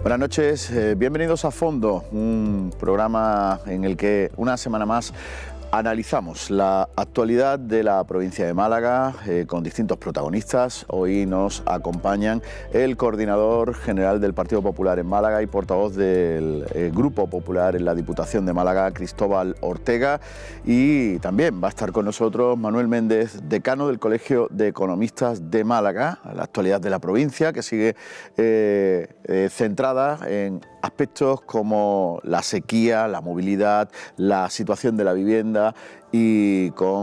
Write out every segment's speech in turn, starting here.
Buenas noches, bienvenidos a Fondo, un programa en el que una semana más analizamos la actualidad de la provincia de Málaga con distintos protagonistas. Hoy nos acompañan el coordinador general del Partido Popular en Málaga y portavoz del Grupo Popular en la Diputación de Málaga, Cristóbal Ortega, y también va a estar con nosotros Manuel Méndez, decano del Colegio de Economistas de Málaga, la actualidad de la provincia que sigue centrada en aspectos como la sequía, la movilidad, la situación de la vivienda y con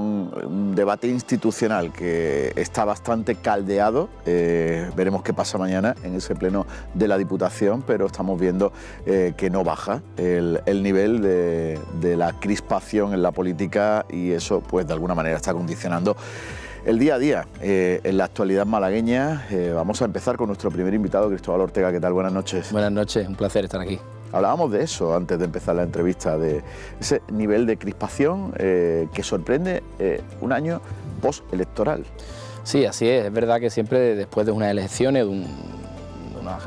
un debate institucional que está bastante caldeado. Veremos qué pasa mañana en ese pleno de la Diputación, pero estamos viendo que no baja el nivel de la crispación en la política y eso pues de alguna manera está condicionando el día a día en la actualidad malagueña. Vamos a empezar con nuestro primer invitado, Cristóbal Ortega. ¿Qué tal? Buenas noches. Buenas noches, un placer estar aquí. Hablábamos de eso antes de empezar la entrevista, de ese nivel de crispación que sorprende un año postelectoral. Sí, así es. Es verdad que siempre después de unas elecciones, de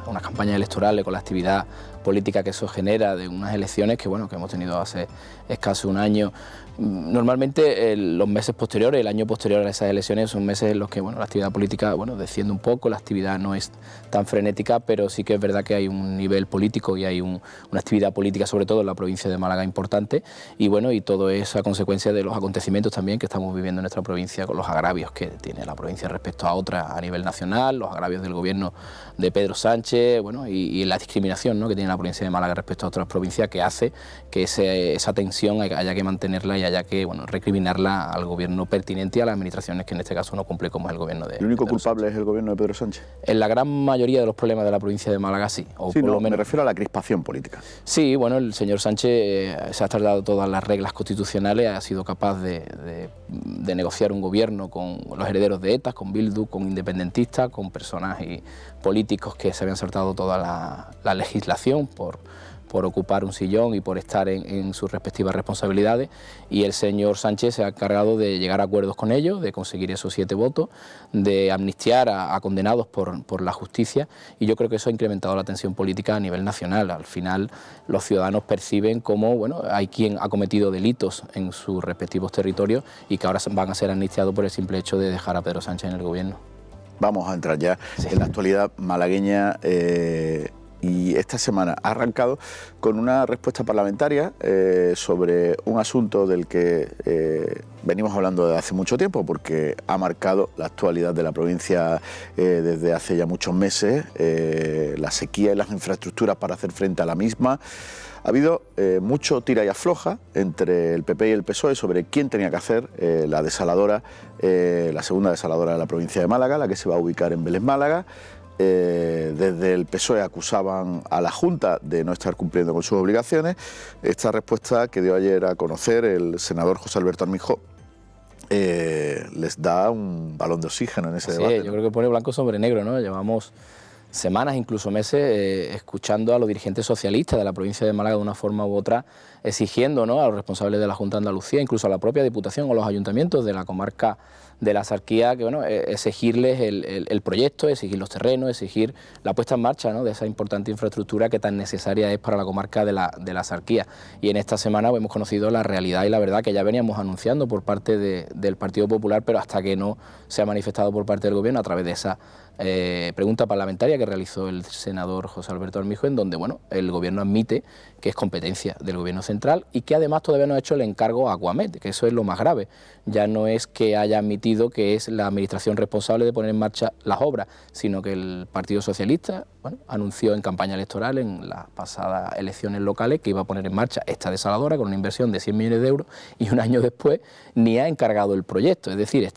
unas campañas electorales, con la actividad política que eso genera, de unas elecciones que hemos tenido hace escaso un año. Normalmente los meses posteriores, el año posterior a esas elecciones son meses en los que la actividad política desciende un poco, la actividad no es tan frenética, pero sí que es verdad que hay un nivel político y hay una actividad política sobre todo en la provincia de Málaga importante y todo es a consecuencia de los acontecimientos también que estamos viviendo en nuestra provincia, con los agravios que tiene la provincia respecto a otras a nivel nacional, los agravios del gobierno de Pedro Sánchez y la discriminación que tiene la provincia de Málaga respecto a otras provincias, que hace que esa tensión haya que mantenerla y haya que recriminarla al gobierno pertinente y a las administraciones que en este caso no cumple, como es el gobierno de... ¿El único culpable es el gobierno de Pedro Sánchez? En la gran mayoría de los problemas de la provincia de Málaga sí. Me refiero a la crispación política. Sí, el señor Sánchez se ha trasladado todas las reglas constitucionales, ha sido capaz de negociar un gobierno con los herederos de ETA, con Bildu, con independentistas, con personajes políticos que se habían saltado toda la legislación por ocupar un sillón y por estar en sus respectivas responsabilidades, y el señor Sánchez se ha encargado de llegar a acuerdos con ellos, de conseguir esos 7 votos, de amnistiar a condenados por la justicia, y yo creo que eso ha incrementado la tensión política a nivel nacional. Al final los ciudadanos perciben cómo hay quien ha cometido delitos en sus respectivos territorios y que ahora van a ser amnistiados por el simple hecho de dejar a Pedro Sánchez en el gobierno. Vamos a entrar ya en la actualidad malagueña. Y esta semana ha arrancado con una respuesta parlamentaria sobre un asunto del que venimos hablando desde hace mucho tiempo, porque ha marcado la actualidad de la provincia desde hace ya muchos meses, la sequía y las infraestructuras para hacer frente a la misma. Ha habido mucho tira y afloja entre el PP y el PSOE sobre quién tenía que hacer la desaladora, la segunda desaladora de la provincia de Málaga, la que se va a ubicar en Vélez Málaga. Desde el PSOE acusaban a la Junta de no estar cumpliendo con sus obligaciones. Esta respuesta que dio ayer a conocer el senador José Alberto Armijo les da un balón de oxígeno en ese debate. Yo creo que pone blanco sobre negro, ¿no? Llevamos semanas, incluso meses, escuchando a los dirigentes socialistas de la provincia de Málaga de una forma u otra, exigiendo a los responsables de la Junta de Andalucía, incluso a la propia Diputación o los ayuntamientos de la comarca de la Axarquía, que exigirles el proyecto, exigir los terrenos, exigir la puesta en marcha de esa importante infraestructura que tan necesaria es para la comarca de la Axarquía. Y en esta semana hemos conocido la realidad y la verdad que ya veníamos anunciando por parte del Partido Popular, pero hasta que no se ha manifestado por parte del Gobierno a través de esa pregunta parlamentaria que realizó el senador José Alberto Armijo, en donde el Gobierno admite que es competencia del Gobierno central y que además todavía no ha hecho el encargo a Acuamed, que eso es lo más grave. Ya no es que haya admitido que es la administración responsable de poner en marcha las obras, sino que el Partido Socialista anunció en campaña electoral, en las pasadas elecciones locales, que iba a poner en marcha esta desaladora con una inversión de 100 millones de euros y un año después ni ha encargado el proyecto. Es decir,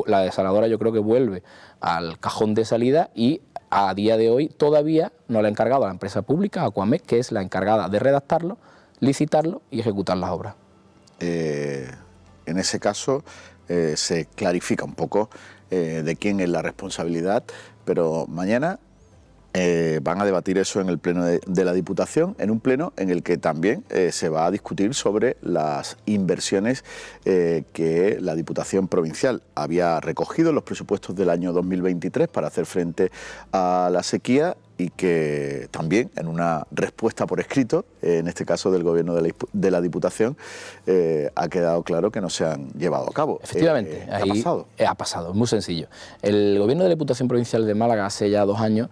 la desaladora yo creo que vuelve al cajón de salida y a día de hoy todavía no le ha encargado a la empresa pública, a Acuamed, que es la encargada de redactarlo, licitarlo y ejecutar las obras. En ese caso se clarifica un poco de quién es la responsabilidad, pero mañana van a debatir eso en el pleno de la Diputación, en un pleno en el que también se va a discutir sobre las inversiones que la Diputación Provincial había recogido en los presupuestos del año 2023 para hacer frente a la sequía y que también en una respuesta por escrito, en este caso del Gobierno de la Diputación, ha quedado claro que no se han llevado a cabo. Efectivamente, ¿Qué ha pasado? Ha pasado, es muy sencillo. El Gobierno de la Diputación Provincial de Málaga hace ya 2 años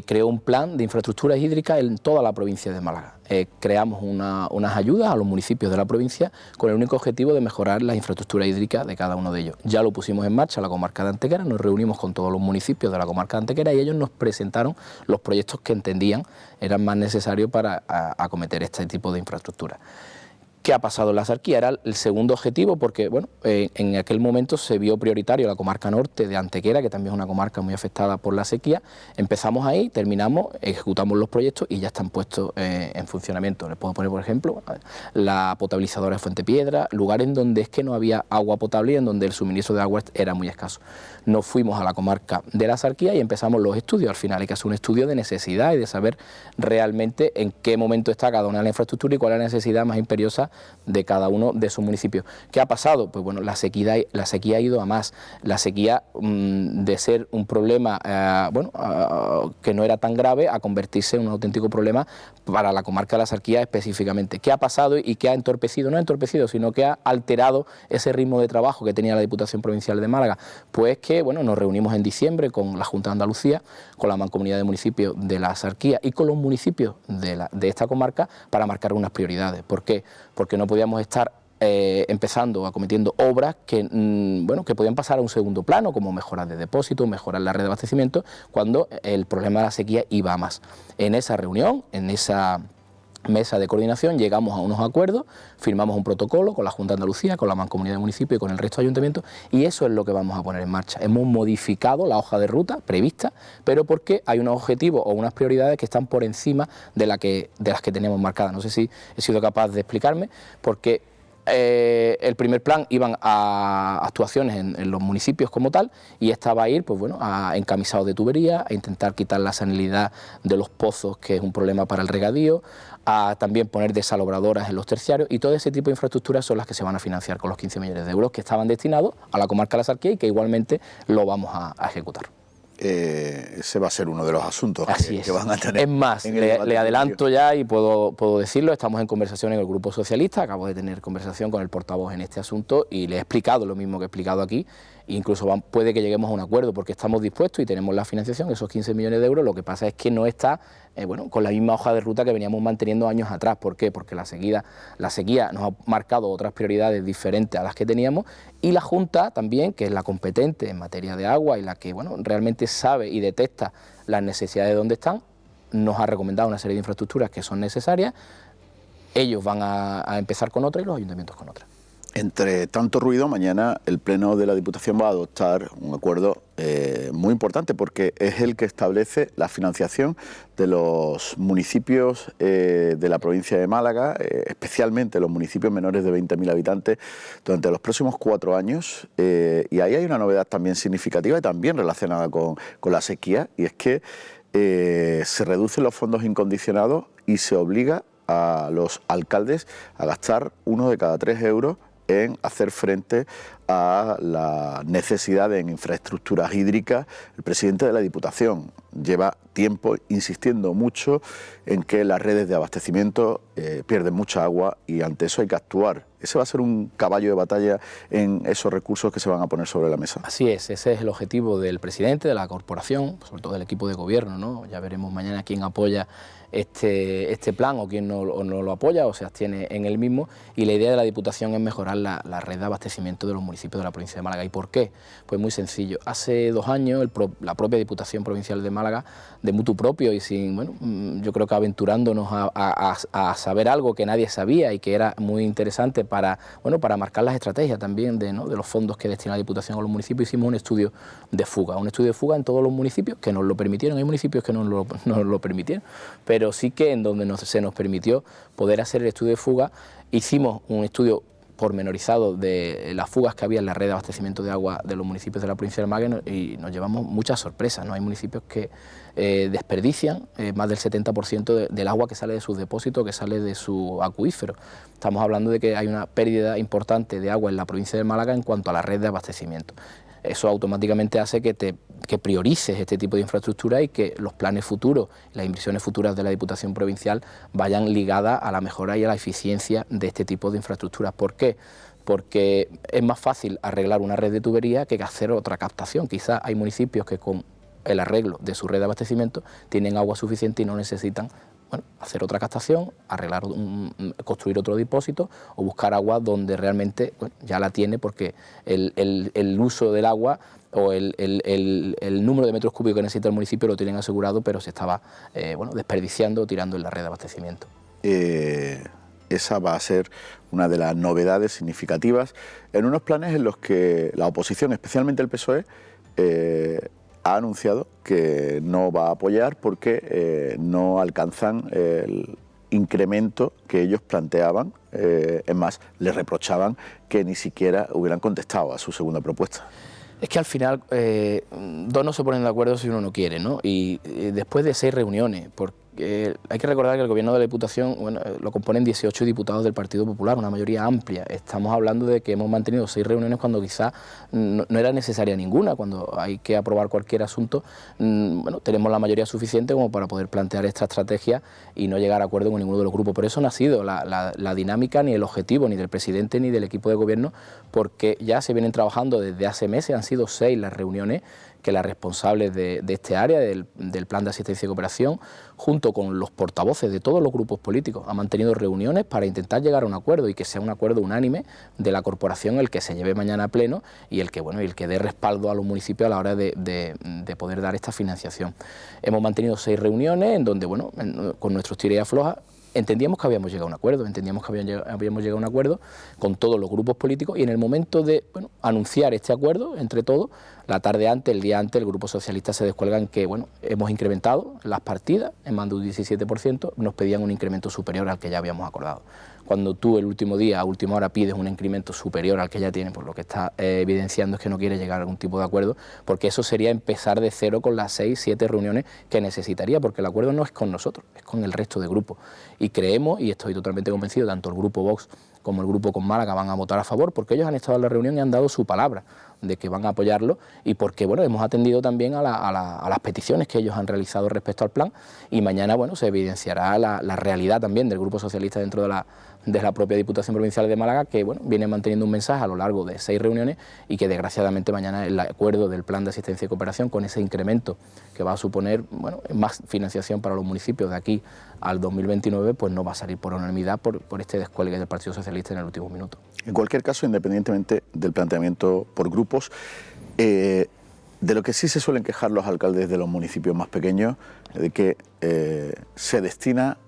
creó un plan de infraestructuras hídricas en toda la provincia de Málaga. Creamos unas ayudas a los municipios de la provincia con el único objetivo de mejorar las infraestructuras hídricas de cada uno de ellos. Ya lo pusimos en marcha en la comarca de Antequera, nos reunimos con todos los municipios de la comarca de Antequera y ellos nos presentaron los proyectos que entendían eran más necesarios para acometer este tipo de infraestructuras. ¿Qué ha pasado en la Zarquía? Era el segundo objetivo porque bueno, en aquel momento se vio prioritario la comarca norte de Antequera, que también es una comarca muy afectada por la sequía. Empezamos ahí, terminamos, ejecutamos los proyectos y ya están puestos en funcionamiento. Les puedo poner, por ejemplo, la potabilizadora de Fuente Piedra, lugares en donde es que no había agua potable y en donde el suministro de agua era muy escaso. Nos fuimos a la comarca de la Zarquía y empezamos los estudios. Al final hay que hacer un estudio de necesidad y de saber realmente en qué momento está cada una de las infraestructuras y cuál es la necesidad más imperiosa de cada uno de esos municipios. ¿Qué ha pasado? Pues bueno, la sequía ha ido a más. La sequía, de ser un problema que no era tan grave, a convertirse en un auténtico problema para la comarca de la Zarquía específicamente. ¿Qué ha pasado y qué ha entorpecido? No ha entorpecido, sino que ha alterado ese ritmo de trabajo que tenía la Diputación Provincial de Málaga. Pues que bueno, nos reunimos en diciembre con la Junta de Andalucía, con la Mancomunidad de Municipios de la Zarquía y con los municipios de esta comarca para marcar unas prioridades. ¿Por qué? Porque no podíamos estar empezando, acometiendo obras que podían pasar a un segundo plano, como mejoras de depósitos, mejorar la red de abastecimiento, cuando el problema de la sequía iba a más. En esa reunión, en esa mesa de coordinación, llegamos a unos acuerdos, firmamos un protocolo con la Junta de Andalucía, con la Mancomunidad de Municipios y con el resto de ayuntamientos, y eso es lo que vamos a poner en marcha. Hemos modificado la hoja de ruta prevista, pero porque hay unos objetivos o unas prioridades que están por encima de las que teníamos marcadas. No sé si he sido capaz de explicarme, porque el primer plan iban a actuaciones en los municipios como tal, y esta va a ir a encamisados de tubería, a intentar quitar la salinidad de los pozos, que es un problema para el regadío, a también poner desalobradoras en los terciarios, y todo ese tipo de infraestructuras son las que se van a financiar con los 15 millones de euros que estaban destinados a la comarca de la Zarquía y que igualmente lo vamos a ejecutar. Ese va a ser uno de los asuntos que van a tener. Es más, le adelanto ya y puedo decirlo, estamos en conversación en el Grupo Socialista, acabo de tener conversación con el portavoz en este asunto y le he explicado lo mismo que he explicado aquí, incluso puede que lleguemos a un acuerdo porque estamos dispuestos y tenemos la financiación, esos 15 millones de euros, lo que pasa es que no está con la misma hoja de ruta que veníamos manteniendo años atrás. ¿Por qué? Porque la sequía nos ha marcado otras prioridades diferentes a las que teníamos, y la Junta también, que es la competente en materia de agua y la que realmente sabe y detecta las necesidades de dónde están, nos ha recomendado una serie de infraestructuras que son necesarias. Ellos van a empezar con otras y los ayuntamientos con otras. Entre tanto ruido, mañana el Pleno de la Diputación va a adoptar un acuerdo muy importante, porque es el que establece la financiación de los municipios de la provincia de Málaga, especialmente los municipios menores de 20.000 habitantes, durante los próximos 4 años. Y ahí hay una novedad también significativa y también relacionada con la sequía, y es que se reducen los fondos incondicionados y se obliga a los alcaldes a gastar 1 de cada 3 euros en hacer frente a la necesidad en infraestructuras hídricas. El presidente de la Diputación lleva tiempo insistiendo mucho en que las redes de abastecimiento pierden mucha agua y ante eso hay que actuar. Ese va a ser un caballo de batalla en esos recursos que se van a poner sobre la mesa. Así es, ese es el objetivo del presidente, de la corporación, sobre todo del equipo de gobierno, ¿no? Ya veremos mañana quién apoya este plan o quién no lo apoya o se abstiene en el mismo, y la idea de la Diputación es mejorar la red de abastecimiento de los municipios de la provincia de Málaga. ¿Y por qué? Pues muy sencillo. Hace 2 años la propia Diputación Provincial de Málaga, de mutuo propio y sin, yo creo que aventurándonos a saber algo que nadie sabía y que era muy interesante para marcar las estrategias también de los fondos que destina la Diputación a los municipios, hicimos un estudio de fuga en todos los municipios que nos lo permitieron. Hay municipios que no nos lo permitieron, pero sí que en donde se nos permitió poder hacer el estudio de fuga, hicimos un estudio pormenorizado de las fugas que había en la red de abastecimiento de agua de los municipios de la provincia de Málaga, y nos llevamos muchas sorpresas, ¿no? Hay municipios que desperdician más del 70% del agua que sale de sus depósitos, que sale de su acuífero. Estamos hablando de que hay una pérdida importante de agua en la provincia de Málaga en cuanto a la red de abastecimiento. eso automáticamente hace que priorices este tipo de infraestructura y que los planes futuros, las inversiones futuras de la Diputación Provincial vayan ligadas a la mejora y a la eficiencia de este tipo de infraestructuras. ¿Por qué? Porque es más fácil arreglar una red de tubería que hacer otra captación. Quizás hay municipios que con el arreglo de su red de abastecimiento tienen agua suficiente y no necesitan hacer otra captación, arreglar construir otro depósito o buscar agua donde realmente ya la tiene, porque el uso del agua o el número de metros cúbicos que necesita el municipio lo tienen asegurado, pero se estaba desperdiciando o tirando en la red de abastecimiento. Esa va a ser una de las novedades significativas en unos planes en los que la oposición, especialmente el PSOE, ha anunciado que no va a apoyar porque no alcanzan el incremento que ellos planteaban. Es más, les reprochaban que ni siquiera hubieran contestado a su segunda propuesta. Es que al final dos no se ponen de acuerdo si uno no quiere, ¿no? Y después de 6 reuniones, porque hay que recordar que el Gobierno de la Diputación lo componen 18 diputados del Partido Popular, una mayoría amplia. Estamos hablando de que hemos mantenido 6 reuniones cuando quizás no era necesaria ninguna. Cuando hay que aprobar cualquier asunto, tenemos la mayoría suficiente como para poder plantear esta estrategia y no llegar a acuerdo con ninguno de los grupos. Por eso no ha sido la dinámica ni el objetivo ni del presidente ni del equipo de gobierno, porque ya se vienen trabajando desde hace meses. Han sido 6 las reuniones que las responsables de este área, del Plan de Asistencia y Cooperación, junto con los portavoces de todos los grupos políticos, han mantenido reuniones para intentar llegar a un acuerdo y que sea un acuerdo unánime de la corporación el que se lleve mañana a pleno y el que dé respaldo a los municipios a la hora de poder dar esta financiación. Hemos mantenido 6 reuniones en donde, con nuestros tira y afloja, entendíamos que habíamos llegado a un acuerdo, con todos los grupos políticos, y en el momento de anunciar este acuerdo entre todos, la tarde antes, el día antes, el Grupo Socialista se descuelga en que hemos incrementado las partidas en más de un 17%, nos pedían un incremento superior al que ya habíamos acordado. Cuando tú el último día, a última hora, pides un incremento superior al que ya tienes, pues lo que está evidenciando es que no quiere llegar a algún tipo de acuerdo, porque eso sería empezar de cero con las 6, 7 reuniones que necesitaría, porque el acuerdo no es con nosotros, es con el resto de grupos. Y creemos, y estoy totalmente convencido, tanto el Grupo Vox como el Grupo con Málaga van a votar a favor, porque ellos han estado en la reunión y han dado su palabra de que van a apoyarlo, y porque hemos atendido también a las peticiones que ellos han realizado respecto al plan, y mañana se evidenciará la realidad también del Grupo Socialista dentro de la propia Diputación Provincial de Málaga, que viene manteniendo un mensaje a lo largo de 6 reuniones y que desgraciadamente mañana el acuerdo del Plan de Asistencia y Cooperación, con ese incremento que va a suponer más financiación para los municipios de aquí al 2029, pues no va a salir por unanimidad por este descuelgue del Partido Socialista en el último minuto. En cualquier caso, independientemente del planteamiento por grupos, de lo que sí se suelen quejar los alcaldes de los municipios más pequeños, de que se destina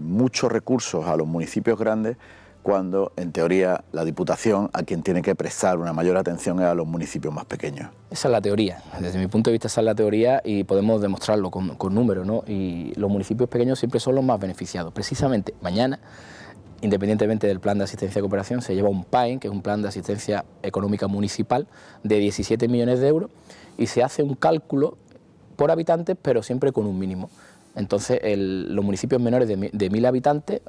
muchos recursos a los municipios grandes, cuando en teoría la Diputación a quien tiene que prestar una mayor atención es a los municipios más pequeños. Esa es la teoría, desde mi punto de vista esa es la teoría y podemos demostrarlo con números, ¿no? Y los municipios pequeños siempre son los más beneficiados. Precisamente mañana, independientemente del Plan de Asistencia y Cooperación, se lleva un PAEN, que es un Plan de Asistencia Económica Municipal, de 17 millones de euros, y se hace un cálculo por habitantes, pero siempre con un mínimo. Entonces, los municipios menores de 1.000 habitantes,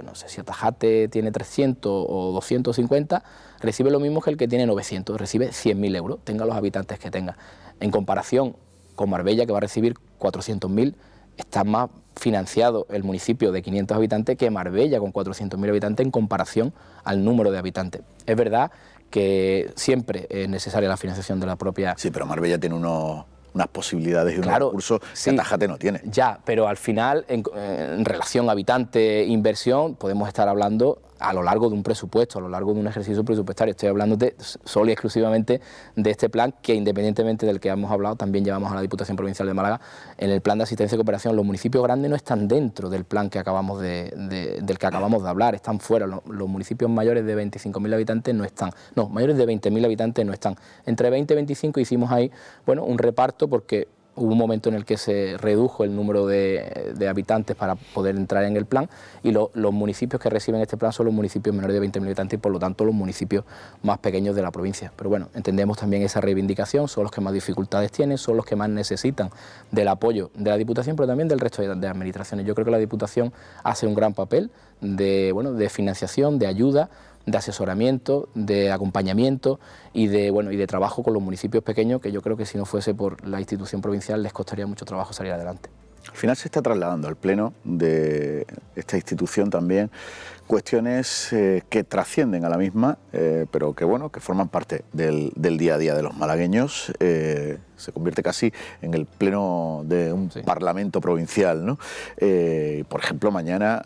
no sé si Atajate tiene 300 o 250, recibe lo mismo que el que tiene 900, recibe 100.000 euros, tenga los habitantes que tenga. En comparación con Marbella, que va a recibir 400.000, está más financiado el municipio de 500 habitantes que Marbella, con 400.000 habitantes, en comparación al número de habitantes. Es verdad que siempre es necesaria la financiación de la propia... Sí, pero Marbella tiene unas posibilidades y unos recursos que Atajate no tiene. Ya, pero al final, en relación habitante-inversión, podemos estar hablando a lo largo de un presupuesto, a lo largo de un ejercicio presupuestario. Estoy hablando solo y exclusivamente de este plan, que independientemente del que hemos hablado, también llevamos a la Diputación Provincial de Málaga. En el Plan de Asistencia y Cooperación, los municipios grandes no están dentro del plan que acabamos del que acabamos de hablar, están fuera. Los municipios mayores de 25.000 habitantes no están, no, mayores de 20.000 habitantes no están. Entre 20 y 25 hicimos ahí, un reparto, porque hubo un momento en el que se redujo el número de habitantes para poder entrar en el plan, y los municipios que reciben este plan son los municipios menores de 20.000 habitantes y por lo tanto los municipios más pequeños de la provincia. Pero entendemos también esa reivindicación, son los que más dificultades tienen, son los que más necesitan del apoyo de la Diputación, pero también del resto de administraciones. Yo creo que la Diputación hace un gran papel de financiación, de ayuda, de asesoramiento, de acompañamiento y de trabajo con los municipios pequeños, que yo creo que si no fuese por la institución provincial les costaría mucho trabajo salir adelante. Al final se está trasladando al pleno de esta institución también cuestiones que trascienden a la misma, pero que bueno, que forman parte del día a día de los malagueños. Se convierte casi en el pleno de un parlamento provincial, ¿no? Por ejemplo, mañana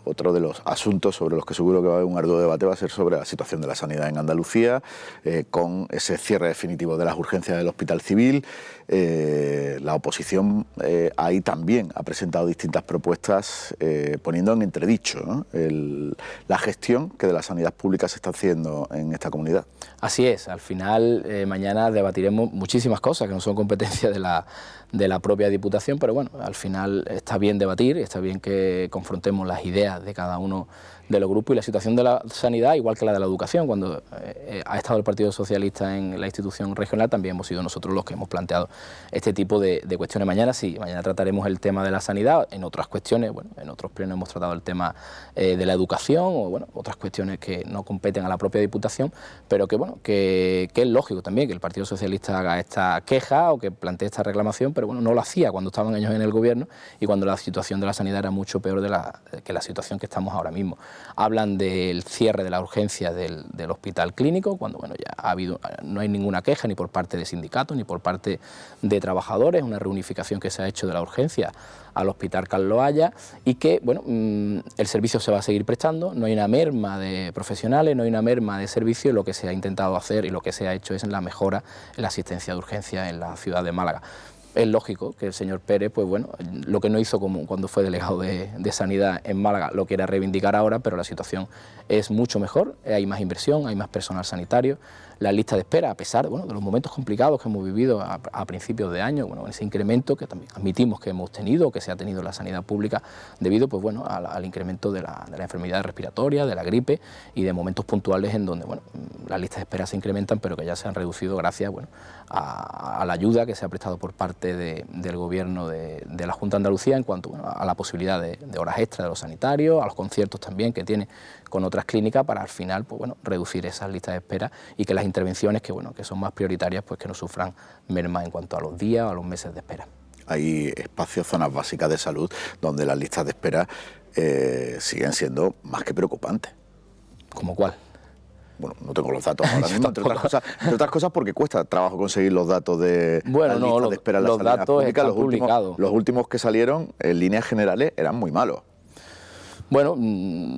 otro de los asuntos sobre los que seguro que va a haber un arduo debate va a ser sobre la situación de la sanidad en Andalucía, con ese cierre definitivo de las urgencias del Hospital Civil. La oposición ahí también ha presentado distintas propuestas poniendo en entredicho, ¿no?, la gestión que de la sanidad pública se está haciendo en esta comunidad. Así es, al final mañana debatiremos muchísimas cosas que no son competencia de la propia Diputación, pero bueno, al final está bien debatir, está bien que confrontemos las ideas de cada uno de los grupos, y la situación de la sanidad, igual que la de la educación, cuando ha estado el Partido Socialista en la institución regional, también hemos sido nosotros los que hemos planteado este tipo de cuestiones. Mañana sí, mañana trataremos el tema de la sanidad, en otras cuestiones, bueno, en otros plenos hemos tratado el tema de la educación, o bueno, otras cuestiones que no competen a la propia Diputación, pero que bueno, que es lógico también que el Partido Socialista haga esta queja o que plantee esta reclamación, pero bueno, no lo hacía cuando estaban ellos en el gobierno y cuando la situación de la sanidad era mucho peor que la situación que estamos ahora mismo. Hablan del cierre de la urgencia del hospital clínico, cuando bueno, ya no hay ninguna queja ni por parte de sindicatos ni por parte de trabajadores, una reunificación que se ha hecho de la urgencia al Hospital Carlos Haya, y que bueno, el servicio se va a seguir prestando, no hay una merma de profesionales, no hay una merma de servicio, lo que se ha intentado hacer y lo que se ha hecho es la mejora en la asistencia de urgencia en la ciudad de Málaga. Es lógico que el señor Pérez, pues bueno, lo que no hizo como cuando fue delegado de Sanidad en Málaga, lo quiera reivindicar ahora, pero la situación es mucho mejor, hay más inversión, hay más personal sanitario, la lista de espera, a pesar de los momentos complicados que hemos vivido a principios de año, bueno, ese incremento que también admitimos que hemos tenido, que se ha tenido en la sanidad pública, debido pues bueno, al incremento de la enfermedad respiratoria, de la gripe y de momentos puntuales en donde bueno, las listas de espera se incrementan, pero que ya se han reducido gracias bueno, a la ayuda que se ha prestado por parte del Gobierno de la Junta de Andalucía en cuanto bueno, a la posibilidad de horas extras de los sanitarios, a los conciertos también que tiene con otras clínicas para al final pues bueno, reducir esas listas de espera y que las intervenciones que bueno, que son más prioritarias pues que no sufran merma en cuanto a los días o a los meses de espera. Hay espacios, zonas básicas de salud donde las listas de espera siguen siendo más que preocupantes. ¿Cómo cuál? Bueno, no tengo los datos ahora mismo, entre otras cosas porque cuesta trabajo conseguir los datos de bueno, las listas de espera en la sanidad pública. Los últimos que salieron, en líneas generales, eran muy malos. Bueno,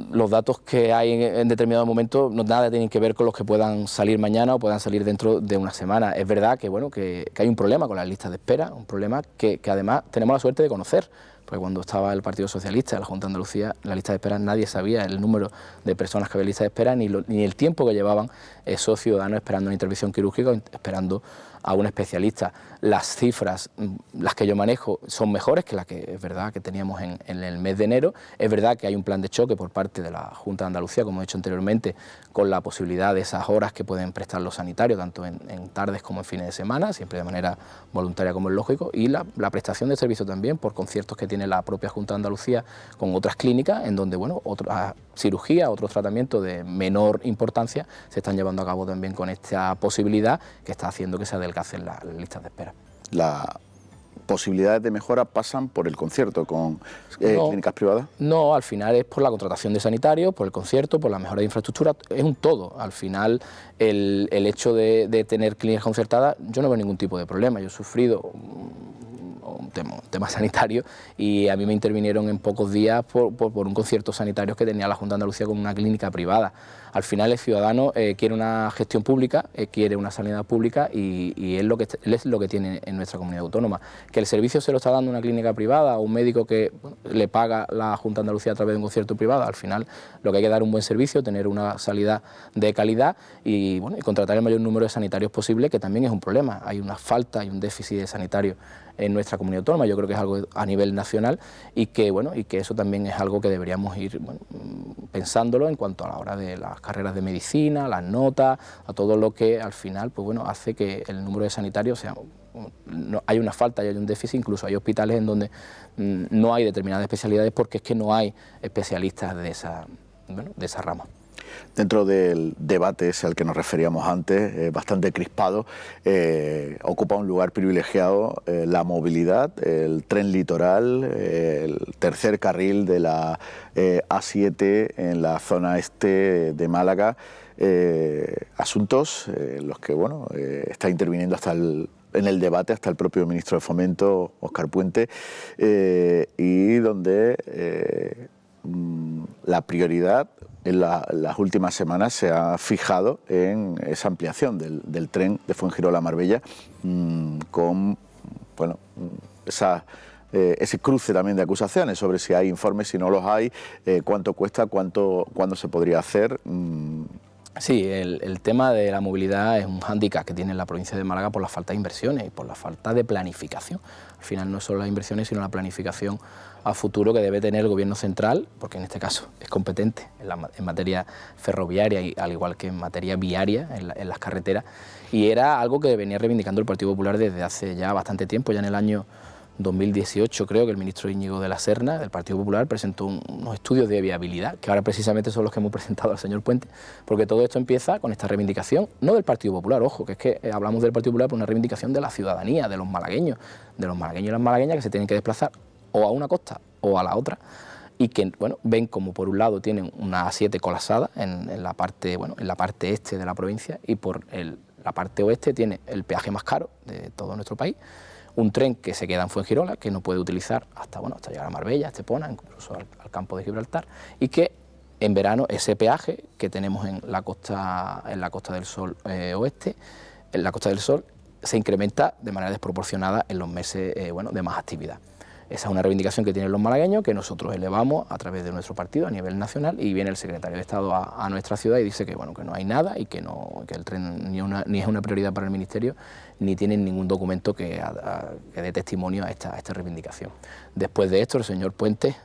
los datos que hay en determinado momento no nada tienen que ver con los que puedan salir mañana o puedan salir dentro de una semana. Es verdad que, bueno, que hay un problema con las listas de espera, un problema que además tenemos la suerte de conocer, porque cuando estaba el Partido Socialista, la Junta de Andalucía, la lista de espera nadie sabía el número de personas que había en lista de espera ni el tiempo que llevaban esos ciudadanos esperando una intervención quirúrgica o esperando a un especialista. Las cifras, las que yo manejo, son mejores que las que es verdad que teníamos en el mes de enero. Es verdad que hay un plan de choque por parte de la Junta de Andalucía, como he dicho anteriormente, con la posibilidad de esas horas que pueden prestar los sanitarios, tanto en tardes como en fines de semana, siempre de manera voluntaria como es lógico, y la prestación de servicio también por conciertos que tiene la propia Junta de Andalucía con otras clínicas, en donde bueno, otras cirugías, otros tratamientos de menor importancia se están llevando a cabo también con esta posibilidad que está haciendo que se adelgacen las listas de espera. Las posibilidades de mejora pasan por el concierto con clínicas privadas. No, al final es por la contratación de sanitarios, por el concierto, por la mejora de infraestructura, es un todo. Al final el hecho de tener clínicas concertadas, yo no veo ningún tipo de problema. Yo he sufrido un tema sanitario y a mí me intervinieron en pocos días por un concierto sanitario que tenía la Junta de Andalucía con una clínica privada. Al final el ciudadano quiere una gestión pública, quiere una sanidad pública y es lo que tiene en nuestra comunidad autónoma. Que el servicio se lo está dando una clínica privada o un médico que bueno, le paga la Junta de Andalucía a través de un concierto privado, al final lo que hay que dar un buen servicio, tener una salida de calidad y, bueno, y contratar el mayor número de sanitarios posible, que también es un problema. Hay una falta, hay un déficit de sanitarios en nuestra comunidad autónoma, yo creo que es algo a nivel nacional y que bueno, y que eso también es algo que deberíamos ir bueno, pensándolo en cuanto a la hora de las carreras de medicina, las notas, a todo lo que al final pues bueno, hace que el número de sanitarios sea, no, hay una falta y hay un déficit, incluso hay hospitales en donde no hay determinadas especialidades porque es que no hay especialistas de esa rama. Dentro del debate ese al que nos referíamos antes, bastante crispado, ocupa un lugar privilegiado la movilidad, el tren litoral, el tercer carril de la A7 en la zona este de Málaga, asuntos en los que está interviniendo en el debate hasta el propio ministro de Fomento, Óscar Puente, y donde la prioridad en las últimas semanas se ha fijado en esa ampliación del tren de Fuengirola a Marbella, con ese cruce también de acusaciones sobre si hay informes, si no los hay, cuánto cuesta, cuándo se podría hacer. Sí, el tema de la movilidad es un hándicap que tiene la provincia de Málaga por la falta de inversiones y por la falta de planificación. Al final no son las inversiones, sino la planificación a futuro que debe tener el Gobierno central, porque en este caso es competente en materia ferroviaria, y al igual que en materia viaria, en las carreteras, y era algo que venía reivindicando el Partido Popular desde hace ya bastante tiempo. Ya en el año 2018 creo que el ministro Íñigo de la Serna, del Partido Popular, presentó unos estudios de viabilidad, que ahora precisamente son los que hemos presentado al señor Puente, porque todo esto empieza con esta reivindicación, no del Partido Popular, ojo, que es que hablamos del Partido Popular por una reivindicación de la ciudadanía, de los malagueños y las malagueñas que se tienen que desplazar o a una costa o a la otra, y que ven como por un lado tienen una A7 colapsada en la parte este de la provincia, y por la parte oeste tiene el peaje más caro de todo nuestro país, un tren que se queda en Fuengirola, que no puede utilizar hasta llegar a Marbella, a Estepona, incluso al campo de Gibraltar, y que en verano ese peaje que tenemos en la Costa del Sol oeste, en la Costa del Sol, se incrementa de manera desproporcionada en los meses de más actividad. Esa es una reivindicación que tienen los malagueños, que nosotros elevamos a través de nuestro partido a nivel nacional, y viene el secretario de Estado a nuestra ciudad y dice que no hay nada y que el tren ni es una prioridad para el Ministerio, ni tienen ningún documento que dé testimonio a esta reivindicación. Después de esto, el señor Puente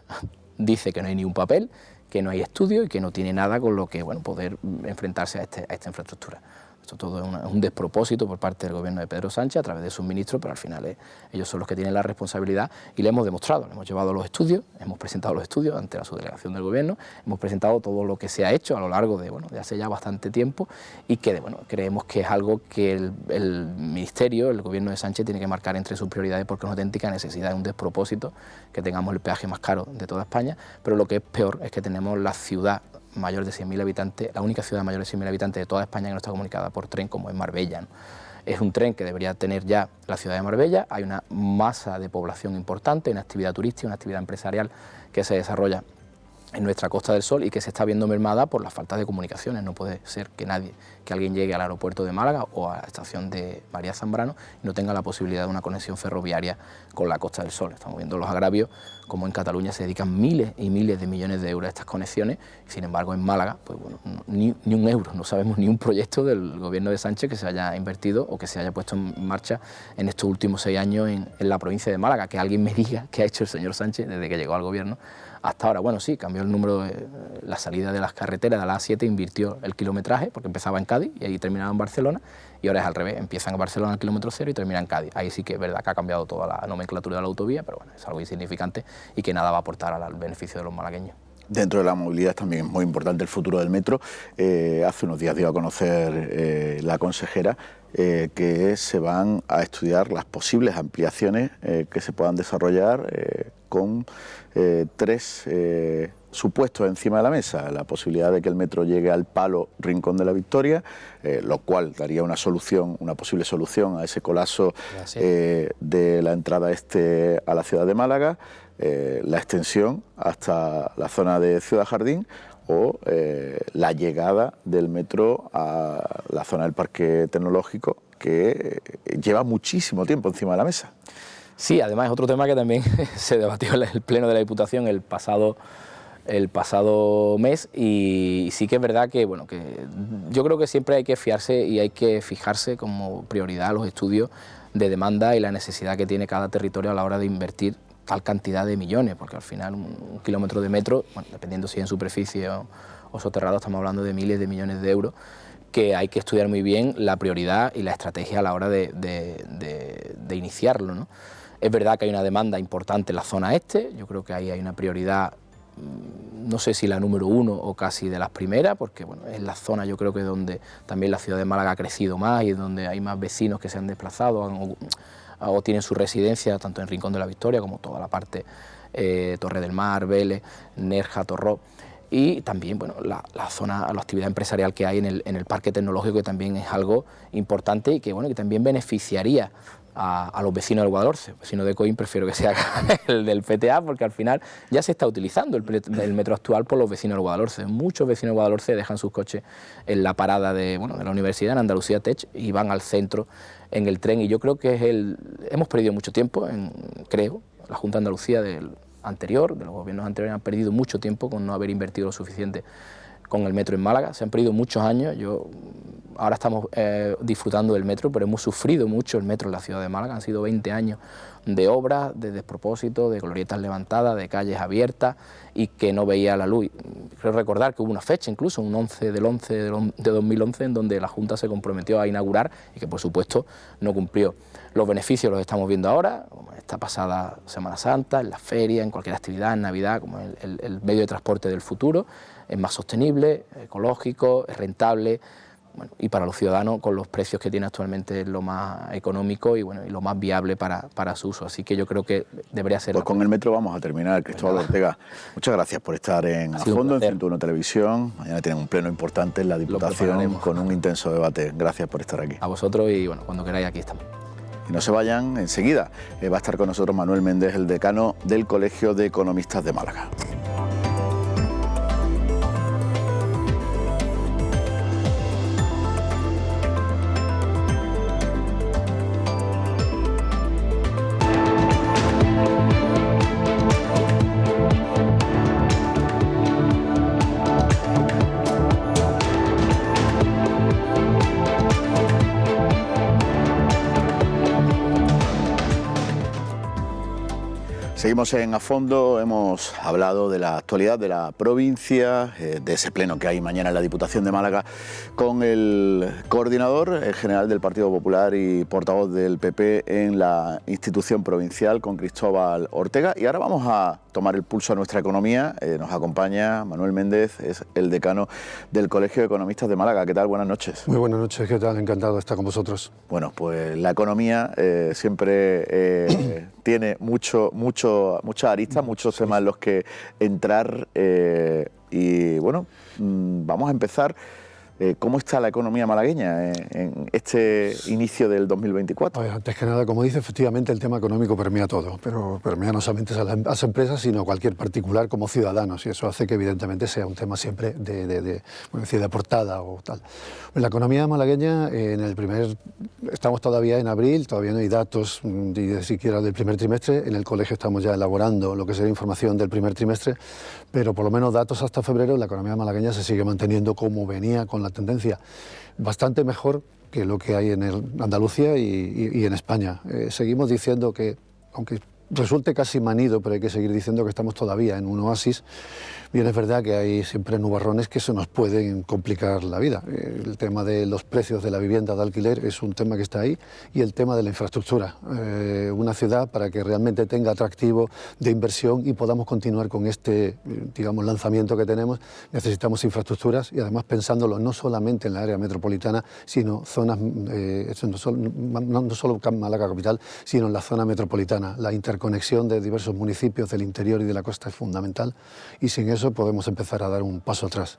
dice que no hay ni un papel, que no hay estudio y que no tiene nada con lo que poder enfrentarse a esta infraestructura. Esto todo es un despropósito por parte del gobierno de Pedro Sánchez a través de sus ministros, pero al final ellos son los que tienen la responsabilidad, y le hemos demostrado, le hemos llevado los estudios, hemos presentado los estudios ante la subdelegación del gobierno, hemos presentado todo lo que se ha hecho a lo largo de hace ya bastante tiempo, y que creemos que es algo que el ministerio, el gobierno de Sánchez tiene que marcar entre sus prioridades, porque es una auténtica necesidad, es un despropósito que tengamos el peaje más caro de toda España, pero lo que es peor es que tenemos la ciudad mayor de 100.000 habitantes, la única ciudad mayor de 100.000 habitantes de toda España que no está comunicada por tren, como es Marbella, ¿no? Es un tren que debería tener ya la ciudad de Marbella. Hay una masa de población importante, una actividad turística, una actividad empresarial que se desarrolla en nuestra Costa del Sol y que se está viendo mermada por la falta de comunicaciones. No puede ser que alguien llegue al aeropuerto de Málaga o a la estación de María Zambrano y no tenga la posibilidad de una conexión ferroviaria con la Costa del Sol. Estamos viendo los agravios, como en Cataluña se dedican miles y miles de millones de euros a estas conexiones, y sin embargo en Málaga ni un euro, no sabemos ni un proyecto del gobierno de Sánchez que se haya invertido o que se haya puesto en marcha en estos últimos 6 años en la provincia de Málaga. Que alguien me diga qué ha hecho el señor Sánchez desde que llegó al gobierno hasta ahora. Sí, cambió el número de la salida de las carreteras, de la A7 invirtió el kilometraje, porque empezaba en Cádiz y ahí terminaba en Barcelona, y ahora es al revés, empiezan en Barcelona al kilómetro 0 y termina en Cádiz. Ahí sí que es verdad que ha cambiado toda la nomenclatura de la autovía, pero es algo insignificante y que nada va a aportar al beneficio de los malagueños. Dentro de la movilidad también es muy importante el futuro del metro. Hace unos días dio a conocer la consejera que se van a estudiar las posibles ampliaciones que se puedan desarrollar con 3 supuestos encima de la mesa: la posibilidad de que el metro llegue al Palo Rincón de la Victoria, lo cual daría una posible solución a ese colapso de la entrada este a la ciudad de Málaga, la extensión hasta la zona de Ciudad Jardín, o la llegada del metro a la zona del Parque Tecnológico, que lleva muchísimo tiempo encima de la mesa. Sí, además es otro tema que también se debatió en el Pleno de la Diputación el pasado mes, y sí que es verdad que yo creo que siempre hay que fiarse y hay que fijarse como prioridad los estudios de demanda y la necesidad que tiene cada territorio a la hora de invertir tal cantidad de millones, porque al final un kilómetro de metro, dependiendo si es en superficie o soterrado, estamos hablando de miles de millones de euros, que hay que estudiar muy bien la prioridad y la estrategia a la hora de iniciarlo, ¿no? Es verdad que hay una demanda importante en la zona este, yo creo que ahí hay una prioridad no sé si la número 1 o casi de las primeras, porque bueno, es la zona yo creo que donde también la ciudad de Málaga ha crecido más y donde hay más vecinos que se han desplazado o tienen su residencia tanto en Rincón de la Victoria como toda la parte Torre del Mar, Vélez, Nerja, Torró. Y también bueno, la zona, la actividad empresarial que hay en el parque tecnológico, que también es algo importante y que, bueno, que también beneficiaría a los vecinos del Guadalhorce. Vecinos de Coín prefiero que sea el del PTA, porque al final ya se está utilizando el metro actual por los vecinos del Guadalhorce. Muchos vecinos del Guadalhorce dejan sus coches en la parada de la universidad, en Andalucía Tech, y van al centro en el tren. Y yo creo que hemos perdido mucho tiempo, creo, la Junta de Andalucía de los gobiernos anteriores han perdido mucho tiempo con no haber invertido lo suficiente con el metro en Málaga. Se han perdido muchos años. Ahora estamos disfrutando del metro, pero hemos sufrido mucho el metro en la ciudad de Málaga. Han sido 20 años de obras, de despropósito, de glorietas levantadas, de calles abiertas y que no veía la luz. Creo recordar que hubo una fecha, incluso un 11 del 11 de 2011, en donde la Junta se comprometió a inaugurar y que por supuesto no cumplió. Los beneficios los estamos viendo ahora, como esta pasada Semana Santa, en la feria, en cualquier actividad, en Navidad, como el medio de transporte del futuro. Es más sostenible, ecológico, es rentable, bueno, y para los ciudadanos con los precios que tiene actualmente es lo más económico y, bueno, y lo más viable para su uso. Así que yo creo que debería ser... Pues con el metro vamos a terminar. Cristóbal Ortega, muchas gracias por estar A Fondo en 101 Televisión. Mañana tienen un pleno importante en la Diputación con un intenso debate. Gracias por estar aquí. A vosotros y bueno, cuando queráis aquí estamos. Y no se vayan, enseguida va a estar con nosotros Manuel Méndez, el decano del Colegio de Economistas de Málaga. Seguimos en A Fondo, hemos hablado de la actualidad de la provincia, de ese pleno que hay mañana en la Diputación de Málaga, con el coordinador general del Partido Popular y portavoz del PP en la institución provincial, con Cristóbal Ortega. Y ahora vamos a tomar el pulso a nuestra economía. Nos acompaña Manuel Méndez, es el decano del Colegio de Economistas de Málaga. ¿Qué tal? Buenas noches. Muy buenas noches, ¿qué tal? Encantado de estar con vosotros. Bueno, pues la economía siempre tiene muchas aristas, muchos temas en los que entrar y bueno, vamos a empezar. ¿Cómo está la economía malagueña en este inicio del 2024? Pues antes que nada, como dice, efectivamente el tema económico permea todo, pero permea no solamente a las empresas, sino a cualquier particular como ciudadanos, y eso hace que evidentemente sea un tema siempre de portada o tal. En la economía malagueña, estamos todavía en abril, todavía no hay datos ni siquiera del primer trimestre. En el colegio estamos ya elaborando lo que será información del primer trimestre, pero por lo menos datos hasta febrero. La economía malagueña se sigue manteniendo como venía, con la tendencia bastante mejor que lo que hay en Andalucía y en España. Seguimos diciendo que, aunque resulte casi manido, pero hay que seguir diciendo que estamos todavía en un oasis. Bien, es verdad que hay siempre nubarrones que se nos pueden complicar la vida. El tema de los precios de la vivienda de alquiler es un tema que está ahí, y el tema de la infraestructura. Una ciudad, para que realmente tenga atractivo de inversión y podamos continuar con este, lanzamiento que tenemos, necesitamos infraestructuras, y además pensándolo no solamente en la área metropolitana, sino zonas, no solo Málaga capital, sino en la zona metropolitana. La interconexión de diversos municipios del interior y de la costa es fundamental, y sin eso podemos empezar a dar un paso atrás.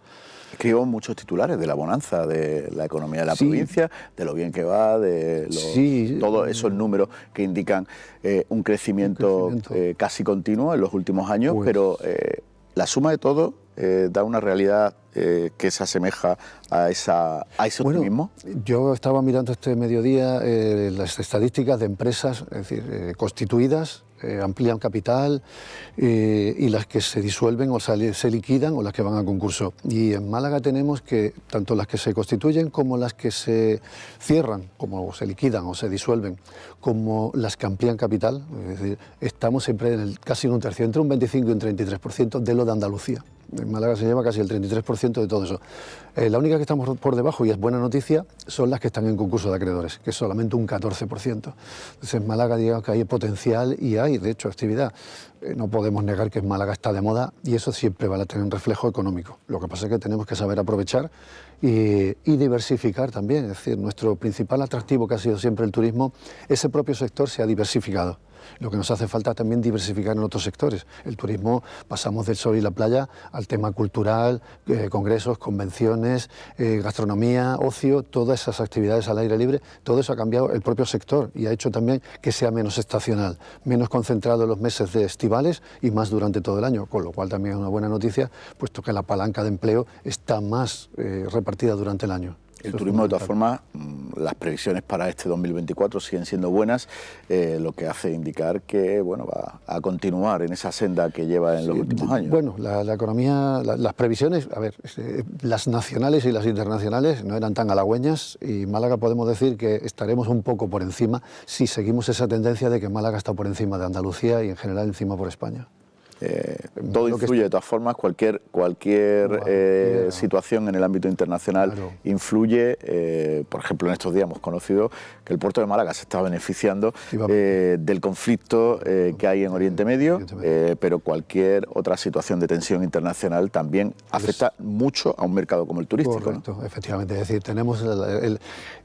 Escribo muchos titulares de la bonanza de la economía de la provincia, de lo bien que va, de todos esos números que indican un crecimiento casi continuo en los últimos años, pero la suma de todo da una realidad que se asemeja a ese optimismo. Yo estaba mirando este mediodía las estadísticas de empresas, es decir, constituidas, amplían capital, y las que se disuelven o se liquidan, o las que van a concurso. Y en Málaga tenemos que tanto las que se constituyen como las que se cierran, como se liquidan o se disuelven, como las que amplían capital, es decir, estamos siempre casi en un tercio, entre un 25 y un 33% de lo de Andalucía. En Málaga se lleva casi el 33% de todo eso. La única que estamos por debajo, y es buena noticia, son las que están en concurso de acreedores, que es solamente un 14%. Entonces en Málaga digamos que hay potencial y hay, de hecho, actividad. No podemos negar que en Málaga está de moda y eso siempre va a tener un reflejo económico. Lo que pasa es que tenemos que saber aprovechar y diversificar también. Es decir, nuestro principal atractivo, que ha sido siempre el turismo, ese propio sector se ha diversificado. Lo que nos hace falta también diversificar en otros sectores. El turismo, pasamos del sol y la playa al tema cultural, congresos, convenciones, gastronomía, ocio, todas esas actividades al aire libre, todo eso ha cambiado el propio sector y ha hecho también que sea menos estacional, menos concentrado en los meses de estivales y más durante todo el año, con lo cual también es una buena noticia, puesto que la palanca de empleo está más repartida durante el año. El turismo, de todas formas, las previsiones para este 2024 siguen siendo buenas, lo que hace indicar que bueno, va a continuar en esa senda que lleva en los últimos años. Bueno, la economía, las previsiones, a ver, las nacionales y las internacionales no eran tan halagüeñas y Málaga podemos decir que estaremos un poco por encima si seguimos esa tendencia de que Málaga está por encima de Andalucía y en general encima por España. Todo influye, de todas formas, cualquier situación en el ámbito internacional influye. Por ejemplo, en estos días hemos conocido que el puerto de Málaga se está beneficiando del conflicto que hay en Oriente Medio, pero cualquier otra situación de tensión internacional también afecta mucho a un mercado como el turístico. Correcto, ¿no? Efectivamente. Es decir, tenemos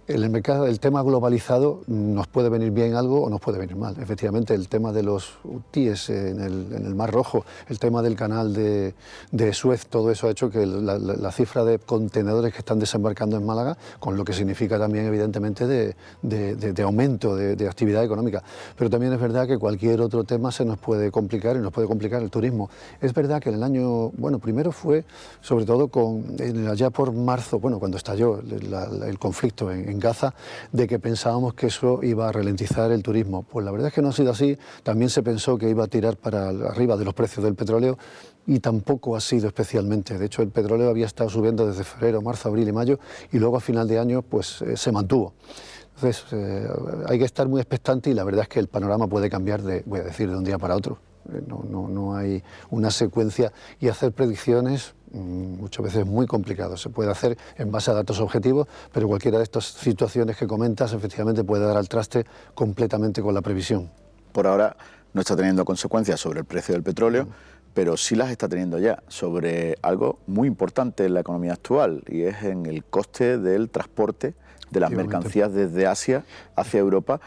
el mercado, el tema globalizado nos puede venir bien algo o nos puede venir mal. Efectivamente, el tema de los hutíes en el Mar Rojo, el tema del canal de Suez, todo eso ha hecho que la cifra de contenedores que están desembarcando en Málaga, con lo que significa también evidentemente de aumento de actividad económica. Pero también es verdad que cualquier otro tema se nos puede complicar y nos puede complicar el turismo. Es verdad que en el año, bueno, primero fue sobre todo allá por marzo, bueno, cuando estalló el conflicto en Gaza, de que pensábamos que eso iba a ralentizar el turismo. Pues la verdad es que no ha sido así. También se pensó que iba a tirar para arriba de los precios del petróleo y tampoco ha sido especialmente. De hecho, el petróleo había estado subiendo desde febrero, marzo, abril y mayo y luego a final de año pues se mantuvo. Entonces hay que estar muy expectante y la verdad es que el panorama puede cambiar voy a decir, de un día para otro. No hay una secuencia y hacer predicciones muchas veces es muy complicado. Se puede hacer en base a datos objetivos, pero cualquiera de estas situaciones que comentas efectivamente puede dar al traste completamente con la previsión. Por ahora no está teniendo consecuencias sobre el precio del petróleo, pero sí las está teniendo ya sobre algo muy importante en la economía actual y es en el coste del transporte de las mercancías desde Asia hacia Europa,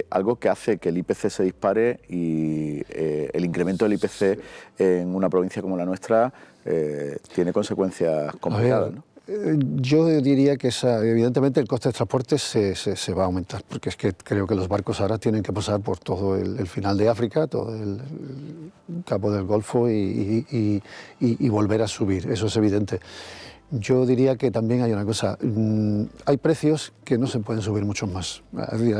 algo que hace que el IPC se dispare y el incremento del IPC en una provincia como la nuestra tiene consecuencias complicadas, ¿no? Yo diría que evidentemente el coste de transporte se va a aumentar, porque es que creo que los barcos ahora tienen que pasar por todo el final de África, todo el Cabo del Golfo y volver a subir, eso es evidente. Yo diría que también hay una cosa, hay precios que no se pueden subir mucho más.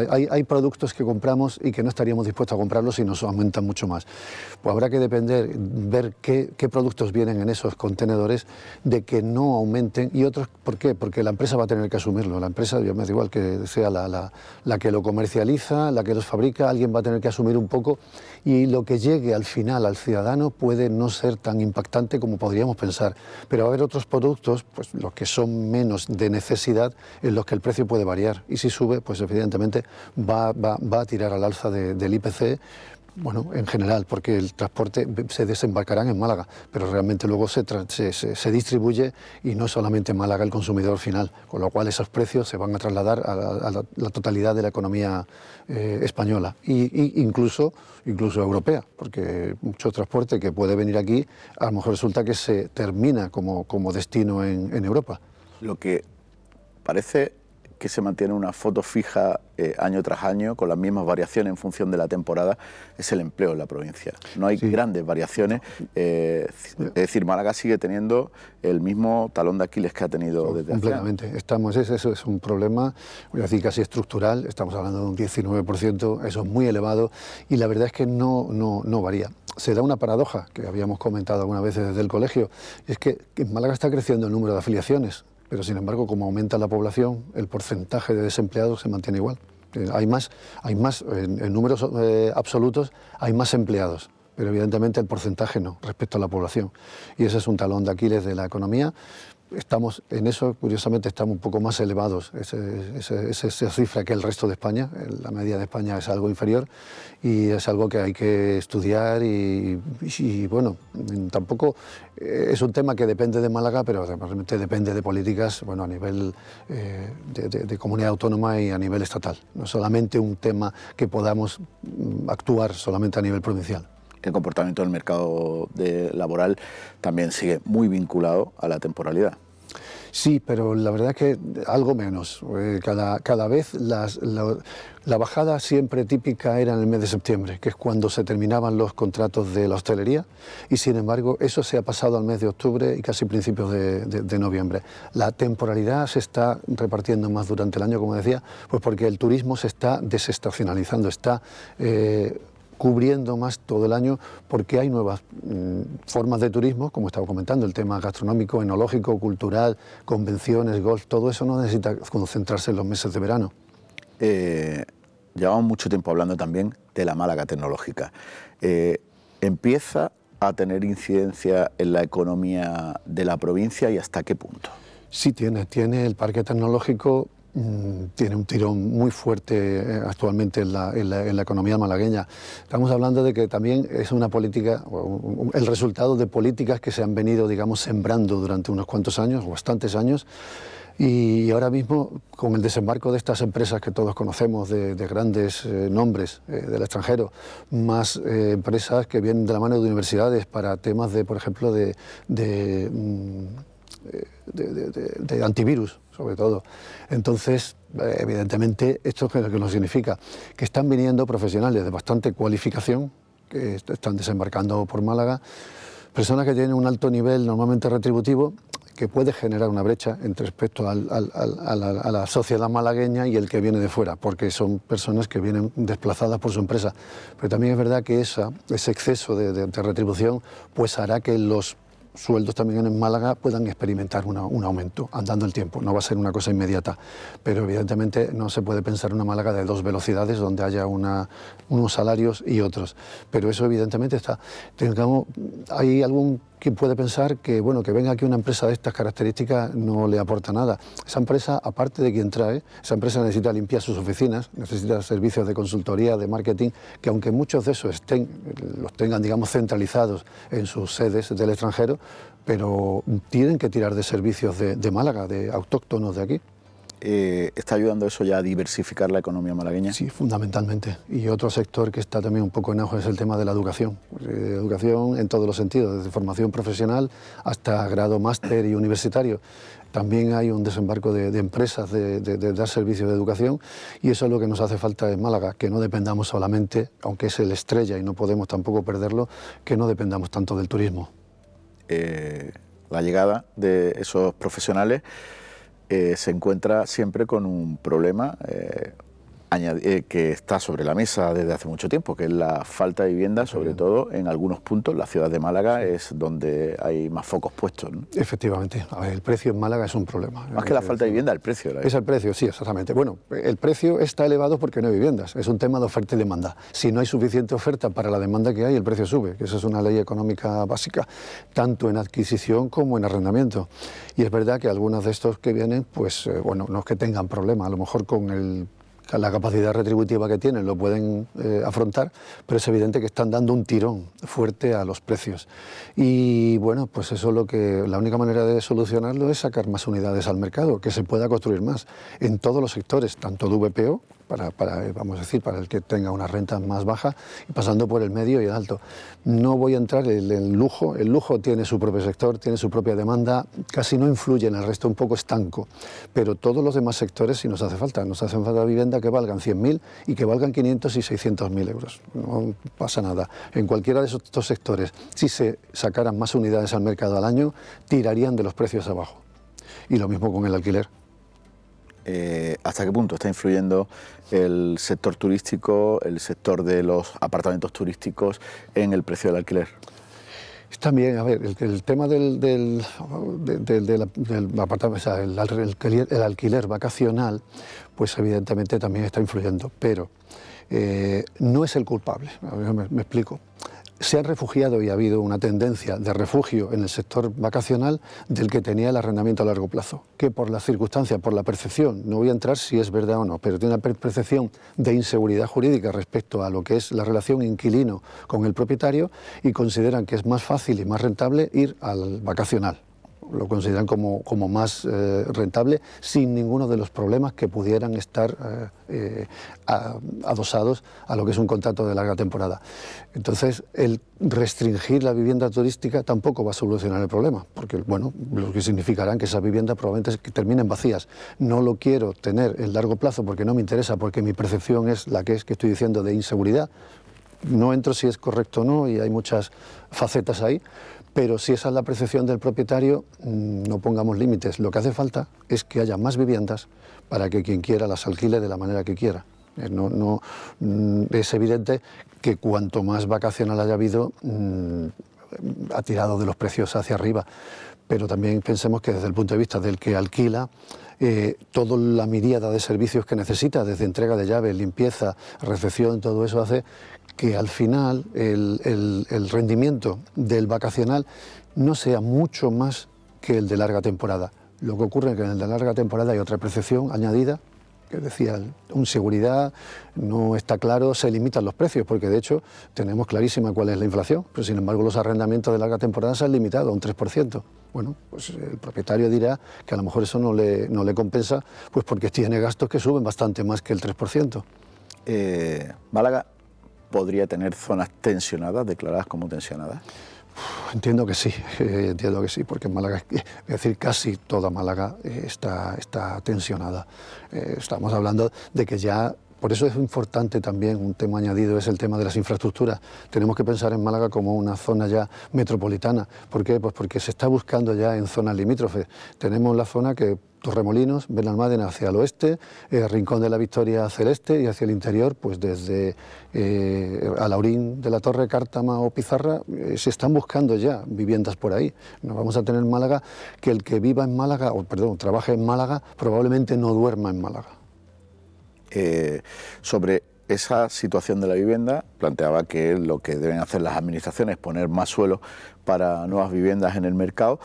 Hay productos que compramos y que no estaríamos dispuestos a comprarlos si nos aumentan mucho más. Pues habrá que ver qué productos vienen en esos contenedores, de que no aumenten y otros, ¿por qué? Porque la empresa va a tener que asumirlo. La empresa, yo me da igual que sea la que lo comercializa, la que los fabrica, alguien va a tener que asumir un poco y lo que llegue al final al ciudadano puede no ser tan impactante como podríamos pensar. Pero va a haber otros productos, pues los que son menos de necesidad, en los que el precio puede variar y si sube, pues evidentemente va a tirar al alza del IPC, bueno, en general, porque el transporte se desembarcarán en Málaga, pero realmente luego se distribuye y no solamente en Málaga el consumidor final, con lo cual esos precios se van a trasladar a la totalidad de la economía española e incluso europea, porque mucho transporte que puede venir aquí a lo mejor resulta que se termina como destino en Europa. Lo que parece que se mantiene una foto fija año tras año, con las mismas variaciones en función de la temporada, es el empleo en la provincia. No hay grandes variaciones, es decir, Málaga sigue teniendo el mismo talón de Aquiles que ha tenido desde hace años. Eso es un problema, voy a decir casi estructural, estamos hablando de un 19%, eso es muy elevado y la verdad es que no varía. Se da una paradoja que habíamos comentado algunas veces desde el colegio, es que en Málaga está creciendo el número de afiliaciones, pero sin embargo, como aumenta la población, el porcentaje de desempleados se mantiene igual. Hay más en números absolutos, hay más empleados, pero evidentemente el porcentaje no, respecto a la población. Y ese es un talón de Aquiles de la economía. Estamos en eso, curiosamente, estamos un poco más elevados, esa cifra que el resto de España. La media de España es algo inferior y es algo que hay que estudiar y bueno, tampoco es un tema que depende de Málaga, pero realmente depende de políticas, bueno, a nivel de comunidad autónoma y a nivel estatal. No es solamente un tema que podamos actuar solamente a nivel provincial. El comportamiento del mercado laboral también sigue muy vinculado a la temporalidad. Sí, pero la verdad es que algo menos. Cada vez la bajada siempre típica era en el mes de septiembre, que es cuando se terminaban los contratos de la hostelería, y sin embargo eso se ha pasado al mes de octubre y casi principios de noviembre. La temporalidad se está repartiendo más durante el año, como decía, pues porque el turismo se está desestacionalizando, está cubriendo más todo el año, porque hay nuevas formas de turismo, como estaba comentando, el tema gastronómico, enológico, cultural, convenciones, golf, todo eso no necesita concentrarse en los meses de verano. Llevamos mucho tiempo hablando también de la Málaga tecnológica. ¿Empieza a tener incidencia en la economía de la provincia y hasta qué punto? Sí, tiene el parque tecnológico. Tiene un tirón muy fuerte actualmente en la economía malagueña. Estamos hablando de que también es una política, el resultado de políticas que se han venido, digamos, sembrando durante unos cuantos años, bastantes años, y ahora mismo con el desembarco de estas empresas que todos conocemos, de grandes nombres del extranjero, más empresas que vienen de la mano de universidades para temas de, por ejemplo, de antivirus, sobre todo. Entonces, evidentemente, ¿esto es lo que nos significa? Que están viniendo profesionales de bastante cualificación, que están desembarcando por Málaga, personas que tienen un alto nivel normalmente retributivo, que puede generar una brecha entre respecto a la sociedad malagueña y el que viene de fuera, porque son personas que vienen desplazadas por su empresa. Pero también es verdad que ese exceso de retribución pues hará que los sueldos también en Málaga puedan experimentar un aumento andando el tiempo. No va a ser una cosa inmediata, pero evidentemente no se puede pensar una Málaga de dos velocidades donde haya unos salarios y otros. Pero eso evidentemente está. Hay algún que puede pensar que, bueno, que venga aquí una empresa de estas características no le aporta nada. Esa empresa, aparte de quien trae, esa empresa necesita limpiar sus oficinas, necesita servicios de consultoría, de marketing, que aunque muchos de esos los tengan, digamos, centralizados en sus sedes del extranjero, pero tienen que tirar de servicios de Málaga, de autóctonos de aquí. ¿Está ayudando eso ya a diversificar la economía malagueña? Sí, fundamentalmente. Y otro sector que está también un poco en auge es el tema de la educación. Educación en todos los sentidos, desde formación profesional hasta grado máster y universitario. También hay un desembarco de empresas de dar servicios de educación, y eso es lo que nos hace falta en Málaga, que no dependamos solamente, aunque es el estrella y no podemos tampoco perderlo, que no dependamos tanto del turismo. La llegada de esos profesionales se encuentra siempre con un problema que está sobre la mesa desde hace mucho tiempo, que es la falta de vivienda, sobre todo en algunos puntos. La ciudad de Málaga es donde hay más focos puestos, ¿no? Efectivamente. A ver, el precio en Málaga es un problema. Más que la falta de vivienda, el precio. Es el precio, sí, exactamente. Bueno, el precio está elevado porque no hay viviendas. Es un tema de oferta y demanda. Si no hay suficiente oferta para la demanda que hay, el precio sube, que esa es una ley económica básica, tanto en adquisición como en arrendamiento. Y es verdad que algunos de estos que vienen, pues, bueno, no es que tengan problema, a lo mejor con la capacidad retributiva que tienen lo pueden afrontar, pero es evidente que están dando un tirón fuerte a los precios. Y bueno, pues eso la única manera de solucionarlo es sacar más unidades al mercado, que se pueda construir más en todos los sectores, tanto de VPO, vamos a decir, para el que tenga una renta más baja, y pasando por el medio y el alto. No voy a entrar en el lujo. El lujo tiene su propio sector, tiene su propia demanda, casi no influye en el resto, un poco estanco, pero todos los demás sectores sí nos hace falta vivienda que valgan 100.000 y que valgan 500 y 600.000 euros. No pasa nada. En cualquiera de esos dos sectores, si se sacaran más unidades al mercado al año, tirarían de los precios abajo. Y lo mismo con el alquiler. ¿Hasta qué punto está influyendo el sector turístico, el sector de los apartamentos turísticos en el precio del alquiler? También, a ver, el tema del apartamento, o sea, el alquiler vacacional, pues evidentemente también está influyendo, pero no es el culpable. Me explico. se han refugiado y ha habido una tendencia de refugio en el sector vacacional del que tenía el arrendamiento a largo plazo, que por las circunstancias, por la percepción, no voy a entrar si es verdad o no, pero tiene una percepción de inseguridad jurídica respecto a lo que es la relación inquilino con el propietario y consideran que es más fácil y más rentable ir al vacacional. Lo consideran como más rentable sin ninguno de los problemas que pudieran estar adosados a lo que es un contrato de larga temporada. Entonces, el restringir la vivienda turística tampoco va a solucionar el problema, porque bueno, lo que significará que esas viviendas probablemente terminen vacías. No lo quiero tener en largo plazo porque no me interesa, porque mi percepción es la que estoy diciendo de inseguridad. No entro si es correcto o no, y hay muchas facetas ahí, pero si esa es la percepción del propietario, no pongamos límites. Lo que hace falta es que haya más viviendas para que quien quiera las alquile de la manera que quiera. Es evidente que cuanto más vacacional haya habido, ha tirado de los precios hacia arriba, pero también pensemos que desde el punto de vista del que alquila, toda la miríada de servicios que necesita, desde entrega de llaves, limpieza, recepción, todo eso hace que al final el rendimiento del vacacional no sea mucho más que el de larga temporada. Lo que ocurre es que en el de larga temporada hay otra percepción añadida, que decía, seguridad, no está claro, se limitan los precios, porque de hecho tenemos clarísima cuál es la inflación, pero sin embargo los arrendamientos de larga temporada se han limitado a un 3%. Bueno, pues el propietario dirá que a lo mejor eso no le compensa, pues porque tiene gastos que suben bastante más que el 3%. Málaga podría tener zonas tensionadas, declaradas como tensionadas. Entiendo que sí, porque en Málaga, es decir, casi toda Málaga está tensionada. Estamos hablando de que ya, por eso es importante también, un tema añadido es el tema de las infraestructuras. Tenemos que pensar en Málaga como una zona ya metropolitana. ¿Por qué? Pues porque se está buscando ya en zonas limítrofes. Tenemos la zona que Torremolinos, Benalmádena hacia el oeste, Rincón de la Victoria hacia el este y hacia el interior, pues desde Alaurín de la Torre, Cártama o Pizarra, se están buscando ya viviendas por ahí. Nos vamos a tener en Málaga que el que viva en Málaga, trabaje en Málaga, probablemente no duerma en Málaga. Sobre esa situación de la vivienda, planteaba que lo que deben hacer las administraciones es poner más suelo para nuevas viviendas en el mercado.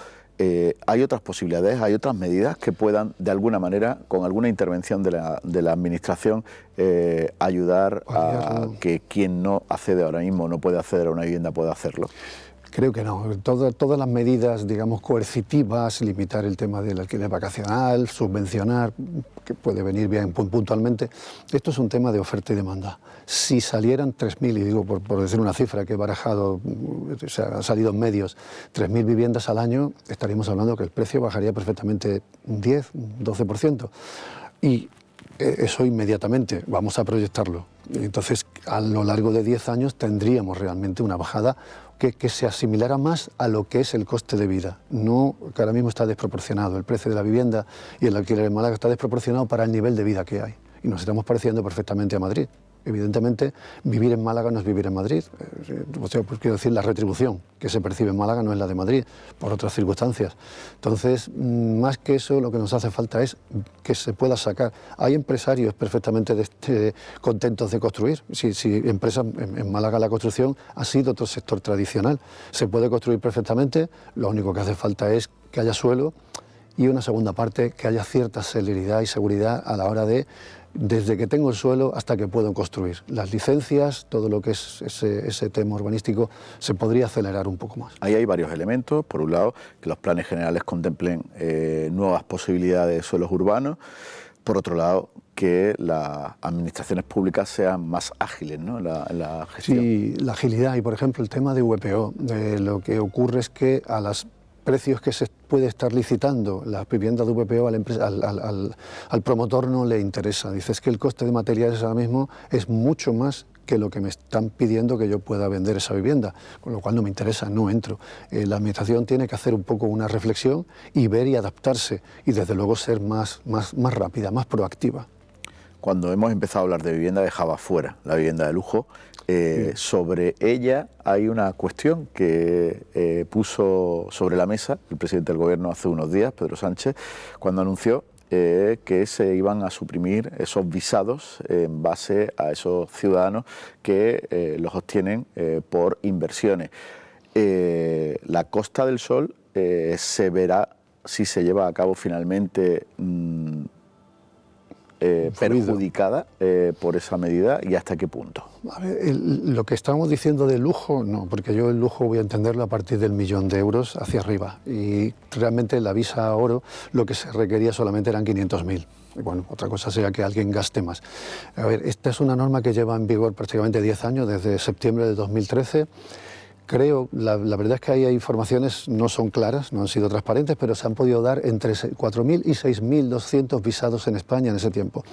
¿Hay otras posibilidades, hay otras medidas que puedan, de alguna manera, con alguna intervención de la Administración, ayudar a que quien no accede ahora mismo, no puede acceder a una vivienda, pueda hacerlo? Creo que no. Todas las medidas, digamos, coercitivas, limitar el tema del alquiler vacacional, subvencionar, que puede venir bien puntualmente, esto es un tema de oferta y demanda. Si salieran 3.000, y digo por decir una cifra que he barajado, o sea, ha salido en medios, 3.000 viviendas al año, estaríamos hablando que el precio bajaría perfectamente un 10, un 12%. Y eso inmediatamente, vamos a proyectarlo. Entonces, a lo largo de 10 años tendríamos realmente una bajada que se asimilara más a lo que es el coste de vida. No, que ahora mismo está desproporcionado. El precio de la vivienda y el alquiler en Málaga está desproporcionado para el nivel de vida que hay. Y nos estamos pareciendo perfectamente a Madrid. Evidentemente, vivir en Málaga no es vivir en Madrid. Pues quiero decir, la retribución que se percibe en Málaga no es la de Madrid, por otras circunstancias. Entonces, más que eso, lo que nos hace falta es que se pueda sacar. Hay empresarios perfectamente contentos de construir. Si empresas en Málaga, la construcción ha sido otro sector tradicional. Se puede construir perfectamente, lo único que hace falta es que haya suelo y una segunda parte, que haya cierta celeridad y seguridad a la hora de, desde que tengo el suelo hasta que puedo construir. Las licencias, todo lo que es ese tema urbanístico, se podría acelerar un poco más. Ahí hay varios elementos. Por un lado, que los planes generales contemplen nuevas posibilidades de suelos urbanos. Por otro lado, que las administraciones públicas sean más ágiles, ¿no?, en la gestión. Sí, la agilidad y, por ejemplo, el tema de VPO. Lo que ocurre es que a los precios que se puede estar licitando las viviendas de VPO al promotor no le interesa. Dices que el coste de materiales ahora mismo es mucho más que lo que me están pidiendo que yo pueda vender esa vivienda, con lo cual no me interesa, no entro. La Administración tiene que hacer un poco una reflexión y ver y adaptarse, y desde luego ser más rápida, más proactiva. Cuando hemos empezado a hablar de vivienda, dejaba fuera la vivienda de lujo. Sobre ella hay una cuestión que puso sobre la mesa el presidente del Gobierno hace unos días, Pedro Sánchez, cuando anunció que se iban a suprimir esos visados en base a esos ciudadanos que los obtienen por inversiones. La Costa del Sol se verá si se lleva a cabo finalmente perjudicada por esa medida y hasta qué punto. A ver, lo que estamos diciendo de lujo, no, porque yo el lujo voy a entenderlo a partir del 1.000.000 de euros hacia arriba, y realmente la visa oro lo que se requería solamente eran 500.000. Y bueno, otra cosa sería que alguien gaste más. A ver, esta es una norma que lleva en vigor prácticamente 10 años, desde septiembre de 2013. Creo, la verdad es que hay informaciones, no son claras, no han sido transparentes, pero se han podido dar entre 4.000 y 6.200 visados en España en ese tiempo.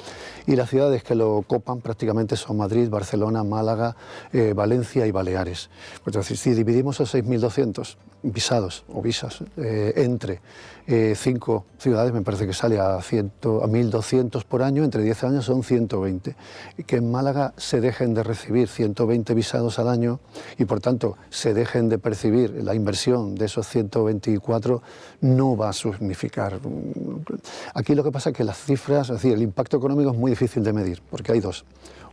Y las ciudades que lo copan prácticamente son Madrid, Barcelona, Málaga, Valencia y Baleares. Pues, es decir, si dividimos esos 6.200 visados o visas entre 5 ciudades, me parece que sale a 1.200 por año, entre 10 años son 120. Y que en Málaga se dejen de recibir 120 visados al año y por tanto se dejen de percibir la inversión de esos 124, no va a significar. Aquí lo que pasa es que las cifras, es decir, el impacto económico es muy difícil de medir, porque hay dos.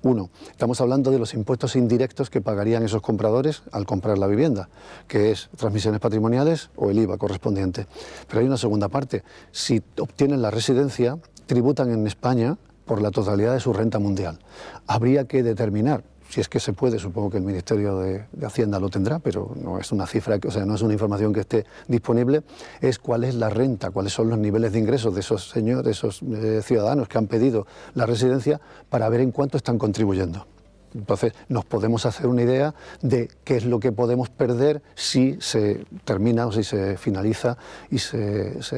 Uno, estamos hablando de los impuestos indirectos que pagarían esos compradores al comprar la vivienda, que es transmisiones patrimoniales o el IVA correspondiente. Pero hay una segunda parte. Si obtienen la residencia, tributan en España por la totalidad de su renta mundial. Habría que determinar, si es que se puede, supongo que el Ministerio de Hacienda lo tendrá, pero no es una cifra, o sea, no es una información que esté disponible, es cuál es la renta, cuáles son los niveles de ingresos de esos señores, de esos ciudadanos que han pedido la residencia, para ver en cuánto están contribuyendo. Entonces nos podemos hacer una idea de qué es lo que podemos perder si se termina o si se finaliza y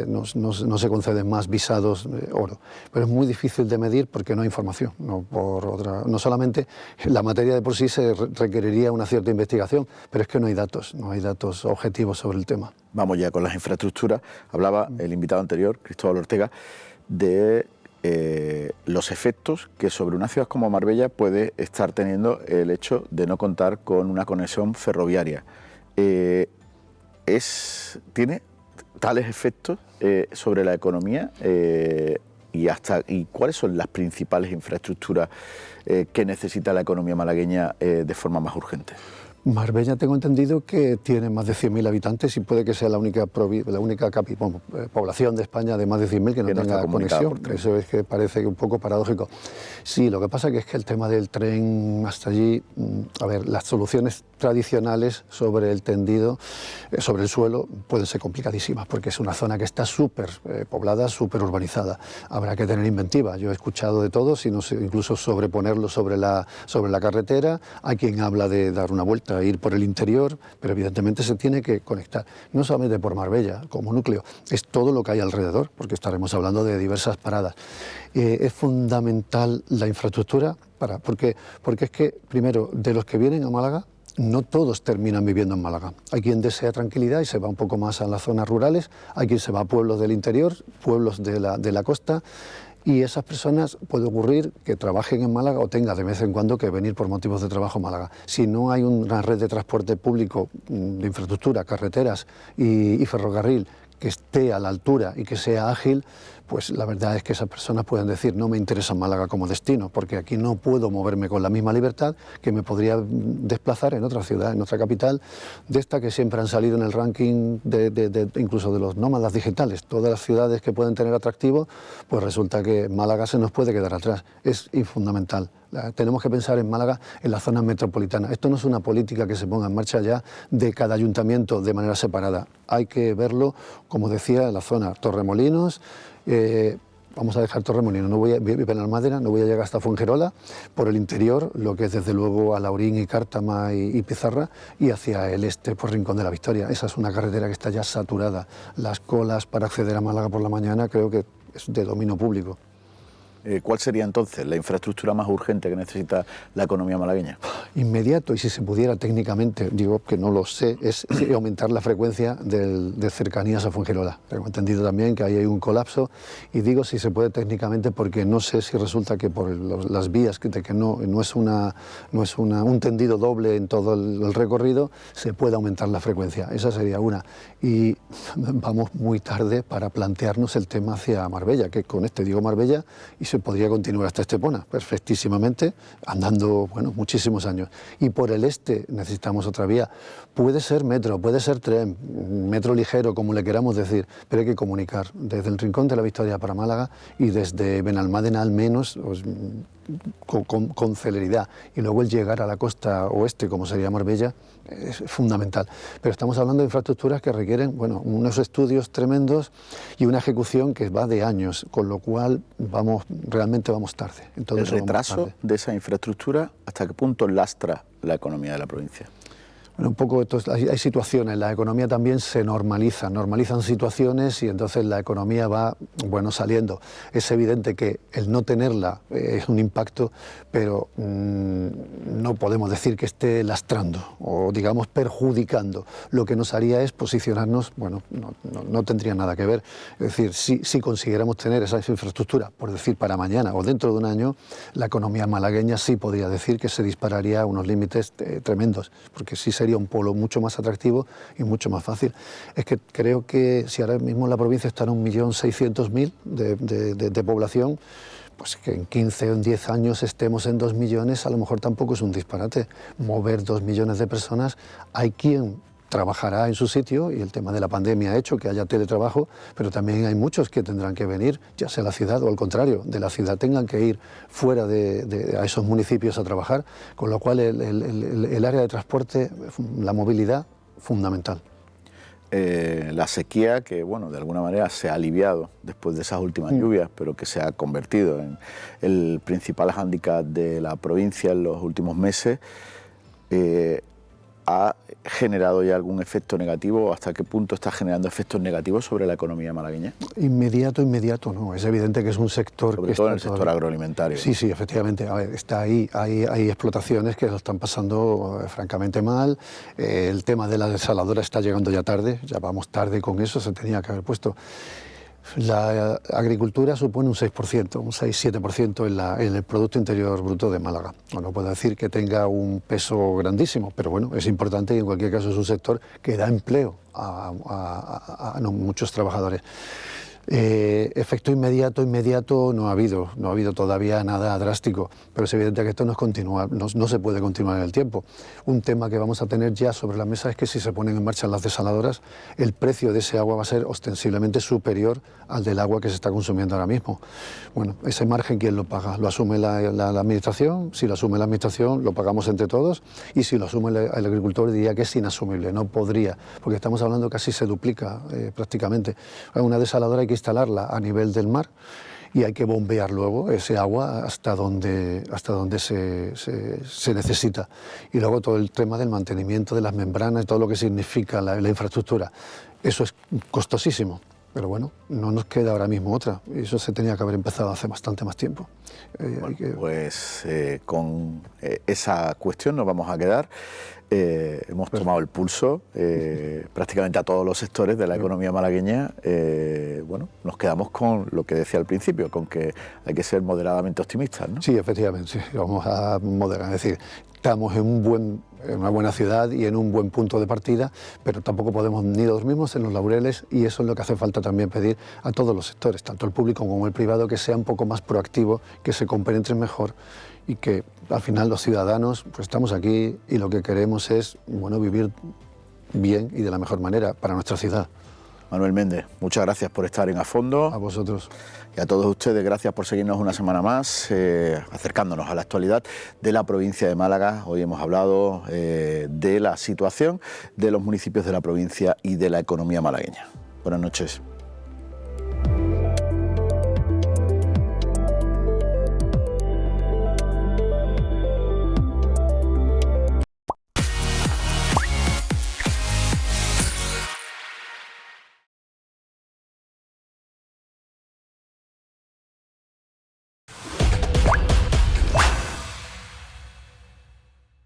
no se conceden más visados oro. Pero es muy difícil de medir porque no hay información. No solamente la materia de por sí se requeriría una cierta investigación, pero es que no hay datos objetivos sobre el tema. Vamos ya con las infraestructuras. Hablaba el invitado anterior, Cristóbal Ortega, de los efectos que sobre una ciudad como Marbella puede estar teniendo el hecho de no contar con una conexión ferroviaria. ¿Tiene tales efectos sobre la economía y cuáles son las principales infraestructuras que necesita la economía malagueña de forma más urgente? Marbella tengo entendido que tiene más de 100.000 habitantes y puede que sea la única población de España de más de 100.000 que no tenga conexión. Eso es que parece un poco paradójico. Sí, lo que pasa es que el tema del tren hasta allí, a ver, las soluciones tradicionales sobre el tendido, sobre el suelo, pueden ser complicadísimas porque es una zona que está súper poblada, súper urbanizada. Habrá que tener inventiva. Yo he escuchado de todo, incluso sobreponerlo sobre la carretera. Hay quien habla de dar una vuelta, ir por el interior, pero evidentemente se tiene que conectar, no solamente por Marbella como núcleo, es todo lo que hay alrededor, porque estaremos hablando de diversas paradas. Es fundamental la infraestructura, porque es que, primero, de los que vienen a Málaga, no todos terminan viviendo en Málaga. Hay quien desea tranquilidad y se va un poco más a las zonas rurales, hay quien se va a pueblos del interior, pueblos de la costa, y esas personas puede ocurrir que trabajen en Málaga o tenga de vez en cuando que venir por motivos de trabajo a Málaga. Si no hay una red de transporte público, de infraestructura, carreteras y ferrocarril que esté a la altura y que sea ágil, pues la verdad es que esas personas pueden decir no me interesa Málaga como destino, porque aquí no puedo moverme con la misma libertad que me podría desplazar en otra ciudad, en otra capital, de esta que siempre han salido en el ranking incluso de los nómadas digitales. Todas las ciudades que pueden tener atractivo, pues resulta que Málaga se nos puede quedar atrás. Es fundamental. Tenemos que pensar en Málaga, en la zona metropolitana. Esto no es una política que se ponga en marcha ya de cada ayuntamiento de manera separada. Hay que verlo, como decía, en la zona Torremolinos. Vamos a dejar Torremolinos, no voy a Benalmádena, no voy a llegar hasta Fuengirola, por el interior, lo que es desde luego Alhaurín y Cártama y Pizarra, y hacia el este por Rincón de la Victoria. Esa es una carretera que está ya saturada. Las colas para acceder a Málaga por la mañana creo que es de dominio público. ¿Cuál sería entonces la infraestructura más urgente que necesita la economía malagueña? Inmediato, y si se pudiera técnicamente, digo que no lo sé, es aumentar la frecuencia de cercanías a Fuengirola. Tengo entendido también que ahí hay un colapso, y digo si se puede técnicamente porque no sé si resulta que por las vías, que no es un tendido doble en todo el recorrido, se puede aumentar la frecuencia. Esa sería una. Y vamos muy tarde para plantearnos el tema hacia Marbella, que con digo Marbella, y se podría continuar hasta Estepona perfectísimamente, andando muchísimos años. Y por el este necesitamos otra vía. Puede ser metro, puede ser tren, metro ligero, como le queramos decir, pero hay que comunicar desde el Rincón de la Victoria para Málaga y desde Benalmádena al menos con celeridad. Y luego el llegar a la costa oeste, como sería Marbella, es fundamental. Pero estamos hablando de infraestructuras que requieren unos estudios tremendos y una ejecución que va de años, con lo cual realmente vamos tarde. ¿El retraso de esa infraestructura hasta qué punto lastra la economía de la provincia? Un poco hay situaciones, la economía también se normalizan situaciones y entonces la economía va saliendo. Es evidente que el no tenerla es un impacto, pero no podemos decir que esté lastrando o digamos perjudicando. Lo que nos haría es posicionarnos, no tendría nada que ver. Es decir, si consiguiéramos tener esa infraestructura, por decir para mañana o dentro de un año, la economía malagueña sí podría decir que se dispararía a unos límites tremendos, porque sí sería un polo mucho más atractivo y mucho más fácil. Es que creo que si ahora mismo la provincia está en 1.600.000 de población, pues que en 15 o en 10 años estemos en 2 millones, a lo mejor tampoco es un disparate. Mover 2 millones de personas, hay quien trabajará en su sitio, y el tema de la pandemia ha hecho que haya teletrabajo, pero también hay muchos que tendrán que venir, ya sea a la ciudad o al contrario, de la ciudad tengan que ir fuera a esos municipios a trabajar, con lo cual el área de transporte, la movilidad, fundamental. La sequía que, de alguna manera se ha aliviado después de esas últimas lluvias, pero que se ha convertido en el principal hándicap de la provincia en los últimos meses, ¿ha generado ya algún efecto negativo? ¿Hasta qué punto está generando efectos negativos sobre la economía malagueña? Inmediato no. Es evidente que es un sector... Sobre todo en el sector agroalimentario. Sí, efectivamente. A ver, está ahí, hay explotaciones que lo están pasando francamente mal. El tema de la desaladora está llegando ya tarde, ya vamos tarde con eso, se tenía que haber puesto. La agricultura supone un 6%, un 6-7% en el Producto Interior Bruto de Málaga. No puedo decir que tenga un peso grandísimo, pero es importante y en cualquier caso es un sector que da empleo a muchos trabajadores. Efecto inmediato no ha habido todavía nada drástico, pero es evidente que esto no se puede continuar en el tiempo. Un tema que vamos a tener ya sobre la mesa es que si se ponen en marcha las desaladoras, el precio de ese agua va a ser ostensiblemente superior al del agua que se está consumiendo ahora mismo. Ese margen, ¿quién lo paga? ¿Lo asume la administración? Si lo asume la administración, lo pagamos entre todos, y si lo asume el agricultor, diría que es inasumible, no podría, porque estamos hablando casi se duplica prácticamente. Una desaladora hay que instalarla a nivel del mar y hay que bombear luego ese agua hasta donde se necesita. Y luego todo el tema del mantenimiento de las membranas y todo lo que significa la infraestructura. Eso es costosísimo, pero no nos queda ahora mismo otra. Y eso se tenía que haber empezado hace bastante más tiempo. Con esa cuestión nos vamos a quedar. Hemos tomado el pulso prácticamente a todos los sectores de la economía malagueña. Nos quedamos con lo que decía al principio, con que hay que ser moderadamente optimistas, ¿no? Sí, efectivamente, sí. Vamos a moderar. Es decir, estamos en una buena ciudad y en un buen punto de partida, pero tampoco podemos ni dormirnos en los laureles, y eso es lo que hace falta también pedir a todos los sectores, tanto el público como el privado, que sea un poco más proactivo, que se compenetren mejor y que al final los ciudadanos estamos aquí y lo que queremos es vivir bien y de la mejor manera para nuestra ciudad. Manuel Méndez, muchas gracias por estar en A Fondo. A vosotros. Y a todos ustedes, gracias por seguirnos una semana más, acercándonos a la actualidad de la provincia de Málaga. Hoy hemos hablado de la situación de los municipios de la provincia y de la economía malagueña. Buenas noches.